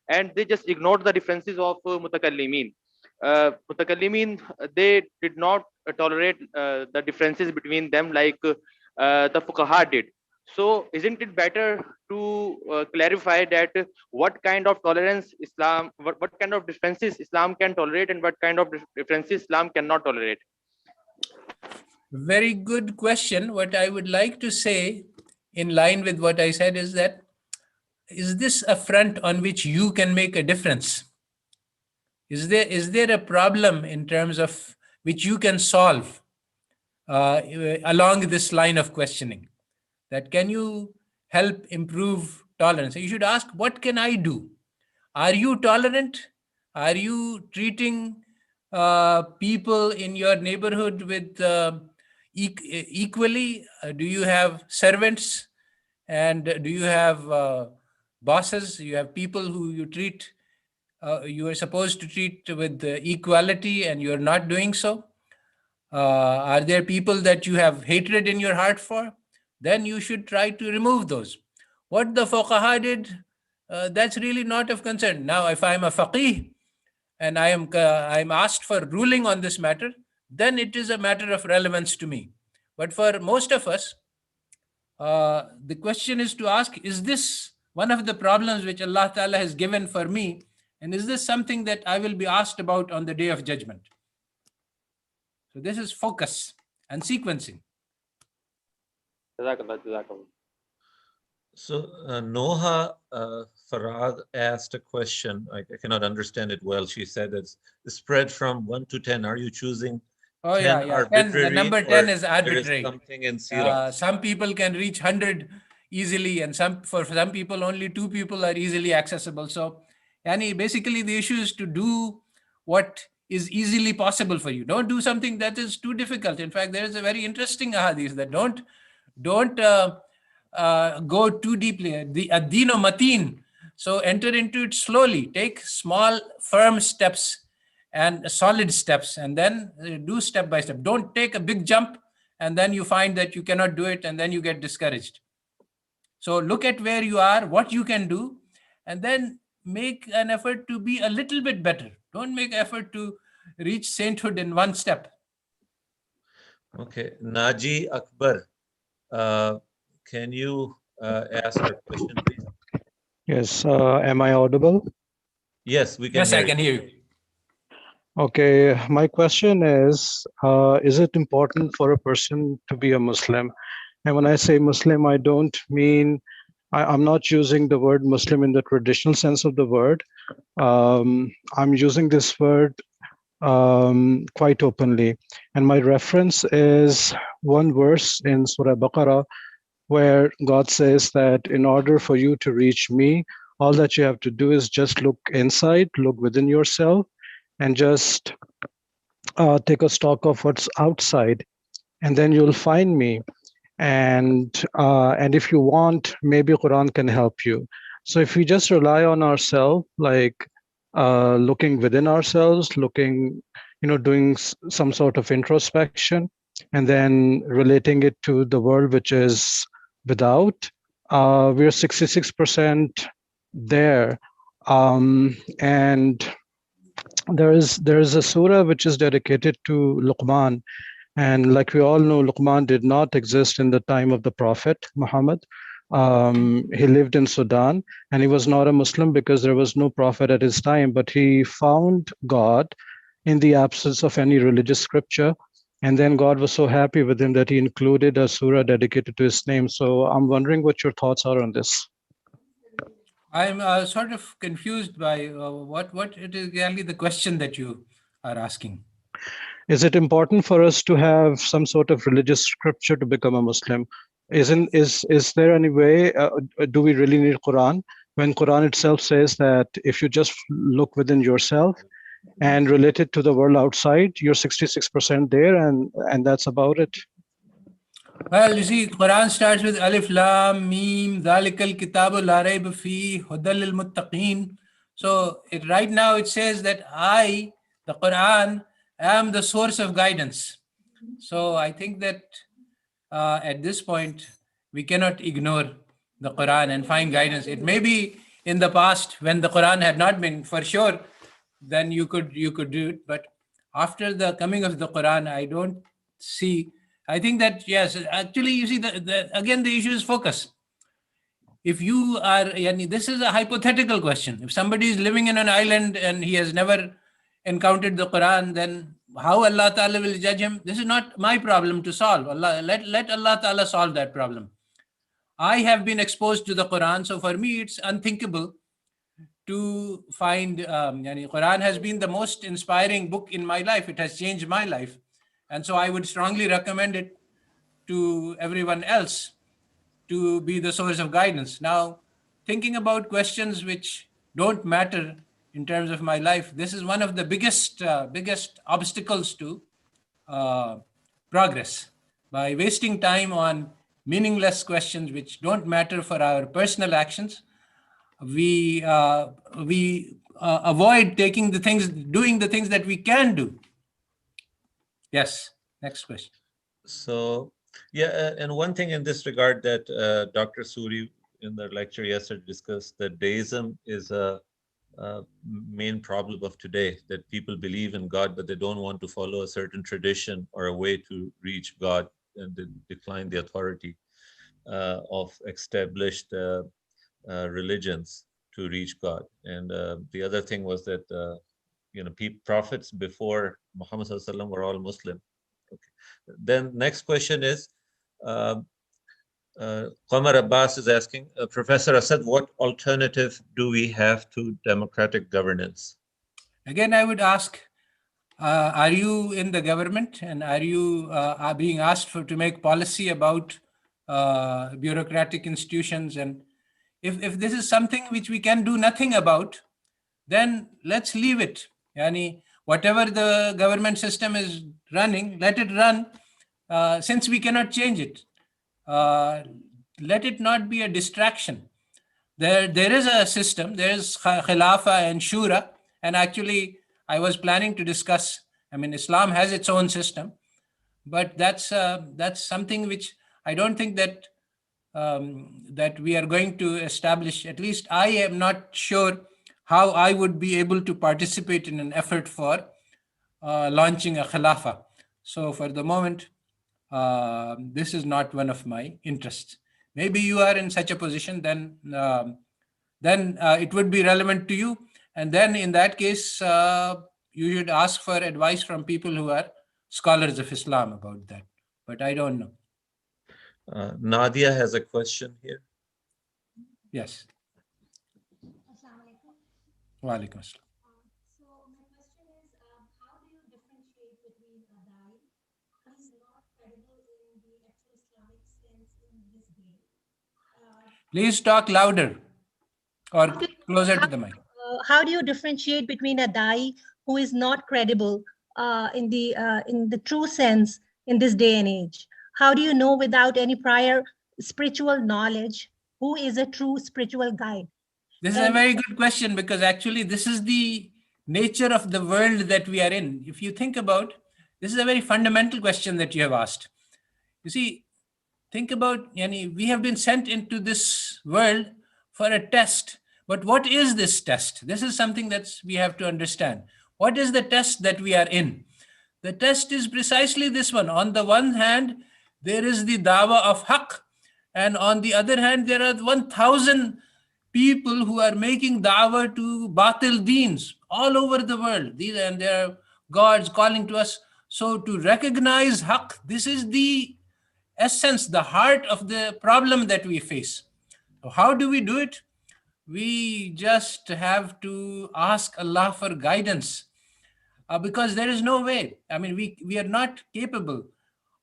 and they just ignored the differences of mutakallimin. Mutakallimin, they did not tolerate the differences between them like the fuqaha did. So isn't it better to clarify that what kind of tolerance Islam, what kind of differences Islam can tolerate and what kind of differences Islam cannot tolerate? Very good question. What I would like to say in line with what I said is that, is this a front on which you can make a difference? Is there a problem in terms of which you can solve along this line of questioning? That can you help improve tolerance? So you should ask, what can I do? Are you tolerant? Are you treating people in your neighborhood with equally? Do you have servants? And do you have bosses? You have people who you treat, you are supposed to treat with equality, and you're not doing so? Are there people that you have hatred in your heart for? Then you should try to remove those. What the fuqaha did, that's really not of concern. Now, if I'm a faqih and I'm asked for ruling on this matter, then it is a matter of relevance to me. But for most of us, the question is to ask, is this one of the problems which Allah Ta'ala has given for me? And is this something that I will be asked about on the day of judgment? So this is focus and sequencing. So Noha Farad asked a question. I cannot understand it well. She said it's spread from 1 to 10. Are you choosing 10 arbitrary? The number 10 is arbitrary. There is something in Sirah. Some people can reach 100 easily, and for some people, only 2 people are easily accessible. So, basically the issue is to do what is easily possible for you. Don't do something that is too difficult. In fact, there is a very interesting hadith that don't go too deeply. The ad-dinu mateen. So enter into it slowly. Take small, firm steps and solid steps, and then do step by step. Don't take a big jump, and then you find that you cannot do it, and then you get discouraged. So look at where you are, what you can do, and then make an effort to be a little bit better. Don't make effort to reach sainthood in one step. Okay, Naji Akbar, can you ask your question, please? Yes, am I audible? Yes, we can. Yes, I can hear you. Okay, my question is it important for a person to be a Muslim? And when I say Muslim, I don't mean I'm not using the word Muslim in the traditional sense of the word. I'm using this word quite openly. And my reference is one verse in Surah Baqarah where God says that in order for you to reach me, all that you have to do is just look inside, look within yourself, and just take a stock of what's outside, and then you'll find me. And if you want, maybe Quran can help you. So if we just rely on ourselves, like looking within ourselves, looking, doing some sort of introspection, and then relating it to the world which is without, we're 66% there. And there is a surah which is dedicated to Luqman, and like we all know, Luqman did not exist in the time of the Prophet Muhammad. He lived in Sudan, and he was not a Muslim because there was no prophet at his time, but he found God in the absence of any religious scripture. And then God was so happy with him that he included a surah dedicated to his name. So I'm wondering what your thoughts are on this. I'm sort of confused by what it is exactly the question that you are asking. Is it important for us to have some sort of religious scripture to become a Muslim? Is there any way? Do we really need Quran when Quran itself says that if you just look within yourself and relate it to the world outside, you're 66% there, and that's about it. Well, you see, Quran starts with Alif Lam Mim Zalikal Kitabu La Rayba Fi Hudal lil Muttaqin. So right now it says that I, the Quran, am the source of guidance. So I think that at this point we cannot ignore the Quran and find guidance. It may be in the past when the Quran had not been, for sure, then you could do it. But after the coming of the Quran, I don't see. I think that yes, actually, you see, again the issue is focus. If you are, this is a hypothetical question. If somebody is living in an island and he has never encountered the Quran, then how Allah Ta'ala will judge him? This is not my problem to solve. Let Allah Ta'ala solve that problem. I have been exposed to the Quran, so for me it's unthinkable to find. Quran has been the most inspiring book in my life. It has changed my life, and so I would strongly recommend it to everyone else to be the source of guidance. Now, thinking about questions which don't matter in terms of my life, this is one of the biggest obstacles to progress. By wasting time on meaningless questions which don't matter for our personal actions, we avoid doing the things that we can do. Yes. Next question. So, yeah, and one thing in this regard that Dr. Suri in the lecture yesterday discussed, that deism is a main problem of today, that people believe in God, but they don't want to follow a certain tradition or a way to reach God, and they decline the authority of established religions to reach God. And the other thing was that prophets before Muhammad ﷺ were all Muslim. Okay. Then next question is, Qamar Abbas is asking, Professor Asad, what alternative do we have to democratic governance? Again, I would ask, are you in the government, and are you are being asked to make policy about bureaucratic institutions? And if this is something which we can do nothing about, then let's leave it. Yani, whatever the government system is running, let it run, since we cannot change it. Let it not be a distraction. There is a system, there is Khilafa and Shura, and actually I was planning to discuss, Islam has its own system, but that's something which I don't think that that we are going to establish. At least I am not sure how I would be able to participate in an effort for launching a Khilafa. So for the moment, this is not one of my interests. Maybe you are in such a position, then it would be relevant to you. And then in that case, you should ask for advice from people who are scholars of Islam about that. But I don't know. Nadia has a question here. Yes. Wa alaikum assalam. So my question is, how do you differentiate between a dai who is not credible in the actual Islamic sense in this day? Please talk louder or How do closer how, to the mic. how do you differentiate between a dai who is not credible in the true sense in this day and age? How do you know without any prior spiritual knowledge who is a true spiritual guide? This is a very good question, because actually this is the nature of the world that we are in. If you think about, this is a very fundamental question that you have asked. You see, think about, yani, we have been sent into this world for a test. But what is this test? This is something that we have to understand. What is the test that we are in? The test is precisely this one. On the one hand, there is the dawa of haqq, and on the other hand, there are 1,000 people who are making da'wah to batil deens all over the world. These, and there are gods calling to us. So to recognize haqq, this is the essence, the heart of the problem that we face. So how do we do it? We just have to ask Allah for guidance, because there is no way. I mean, we are not capable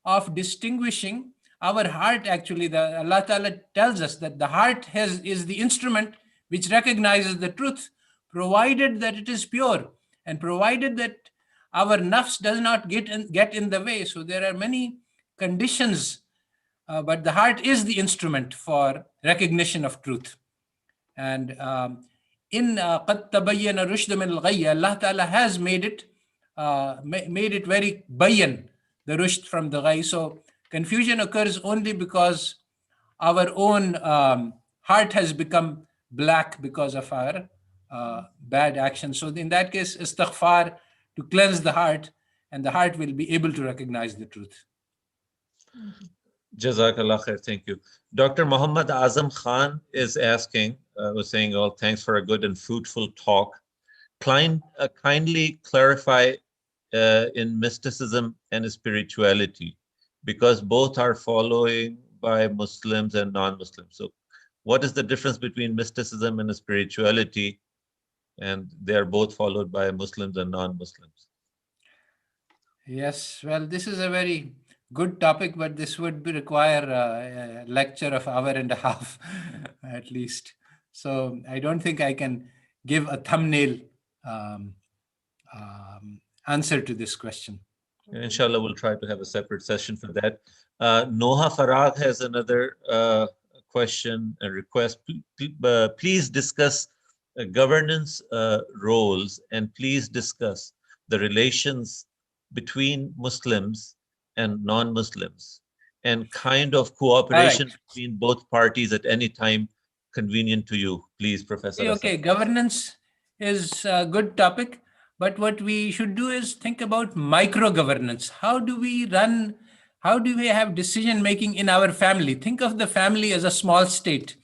of distinguishing. Our heart, actually, the Allah Ta'ala tells us that the heart is the instrument which recognizes the truth, provided that it is pure and provided that our nafs does not get in the way. So there are many conditions, but the heart is the instrument for recognition of truth. And in قَدْ تَبَيَّنَ الرُّشْدُ مِنَ الْغَيِّ, Allah Ta'ala has made it very bayan, the rushd from the ghayy. So confusion occurs only because our own heart has become black because of our bad actions. So in that case, istighfar to cleanse the heart, and the heart will be able to recognize the truth. Jazakallah khair, thank you. Dr. Muhammad Azam Khan is asking, was saying, oh, thanks for a good and fruitful talk. Kindly clarify in mysticism and spirituality, because both are following by Muslims and non-Muslims. So what is the difference between mysticism and spirituality? And they are both followed by Muslims and non-Muslims. Yes, well, this is a very good topic, but this would require a lecture of hour and a half at least. So I don't think I can give a thumbnail answer to this question. Inshallah, we'll try to have a separate session for that. Noha Farag has another question and request. Please discuss governance roles, and please discuss the relations between Muslims and non-Muslims, and kind of cooperation between both parties at any time convenient to you. Please, Professor. Okay, governance is a good topic, but what we should do is think about micro-governance. How do we have decision making in our family? Think of the family as a small state.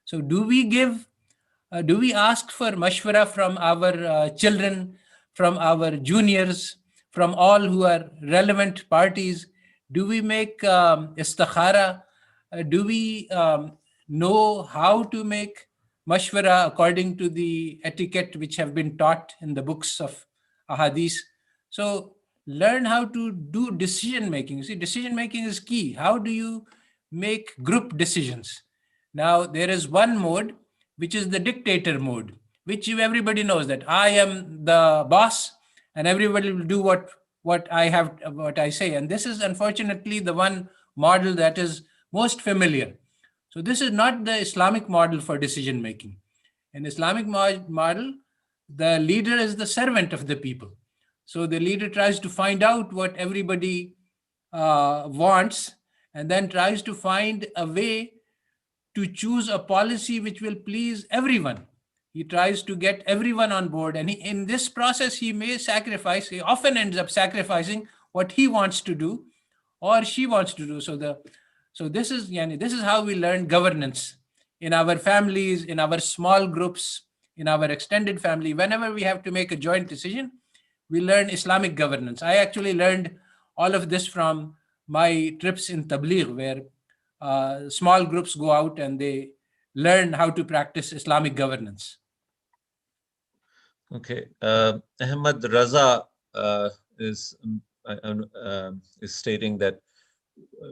So do we ask for mashwara from our children, from our juniors, from all who are relevant parties? Do we make istikhara? Do we know how to make mashwara according to the etiquette which have been taught in the books of ahadith? So learn how to do decision making. See, decision making is key. How do you make group decisions? Now, there is one mode, which is the dictator mode, which everybody knows that I am the boss and everybody will do what I say. And this is unfortunately the one model that is most familiar. So this is not the Islamic model for decision making. In Islamic model, the leader is the servant of the people. So the leader tries to find out what everybody wants, and then tries to find a way to choose a policy which will please everyone. He tries to get everyone on board, and in this process, he often ends up sacrificing what he wants to do or she wants to do. So this is how we learn governance in our families, in our small groups, in our extended family. Whenever we have to make a joint decision, we learn Islamic governance. I actually learned all of this from my trips in Tabligh, where small groups go out and they learn how to practice Islamic governance. Okay. Ahmad Raza is stating that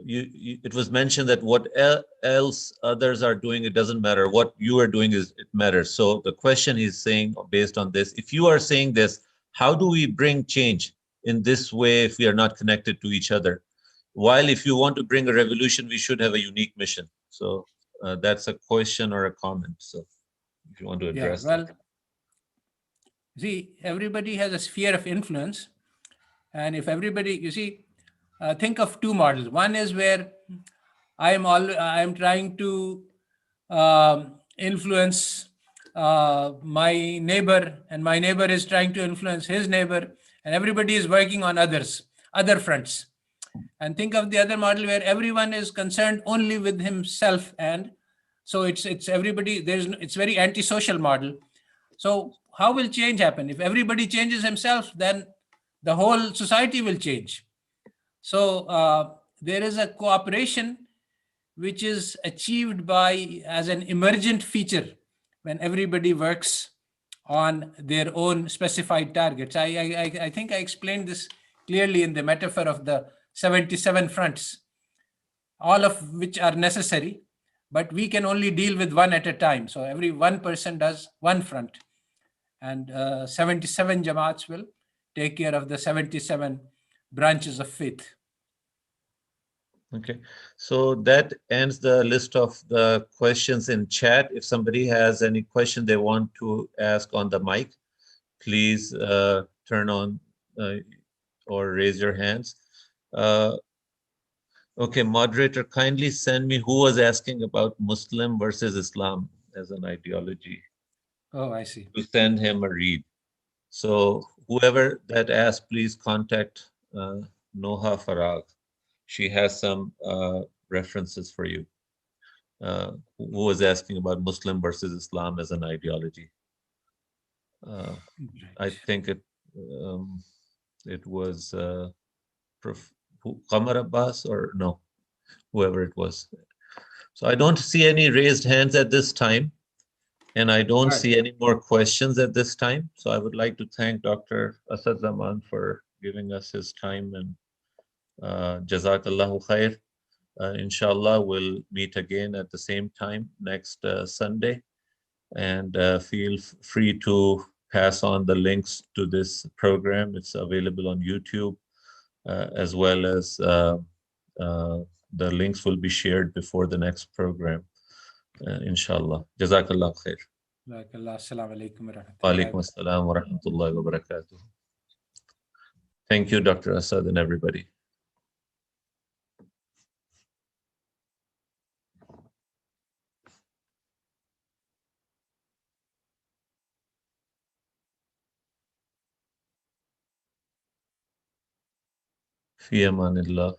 it was mentioned that what else others are doing, it doesn't matter. What you are doing it matters. So the question he's saying based on this, if you are saying this, how do we bring change in this way if we are not connected to each other? While if you want to bring a revolution, we should have a unique mission. So that's a question or a comment. So if you want to address well, that. see, everybody has a sphere of influence. And if everybody, you see, think of two models. One is where I am trying to influence my neighbor, and my neighbor is trying to influence his neighbor, and everybody is working on other fronts. And think of the other model where everyone is concerned only with himself, and so it's everybody. It's very antisocial model. So how will change happen? If everybody changes himself, then the whole society will change. So there is a cooperation which is achieved as an emergent feature when everybody works on their own specified targets. I think I explained this clearly in the metaphor of the 77 fronts, all of which are necessary, but we can only deal with one at a time. So every one person does one front, and 77 Jamaats will take care of the 77 branches of faith. Okay, so that ends the list of the questions in chat. If somebody has any question they want to ask on the mic, please turn on or raise your hands. Okay, moderator, kindly send me who was asking about Muslim versus Islam as an ideology. Oh, I see. To send him a read. So whoever that asked, please contact Noha Farag. She has some references for you. Who was asking about Muslim versus Islam as an ideology? I think it was Qamar Abbas, or no, whoever it was. So I don't see any raised hands at this time, and I don't see any more questions at this time. So I would like to thank Dr. Asad Zaman for giving us his time, and Jazakallahu khair. Inshallah, we'll meet again at the same time next Sunday, and feel free to pass on the links to this program. It's available on YouTube, as well as the links will be shared before the next program, inshallah. Jazakallah khair. Assalamu alaikum wa rahmatullahi. Wa alaikum assalam wa rahmatullahi wa barakatuh. Thank you, Dr. Asad, and everybody. Fi amanillah.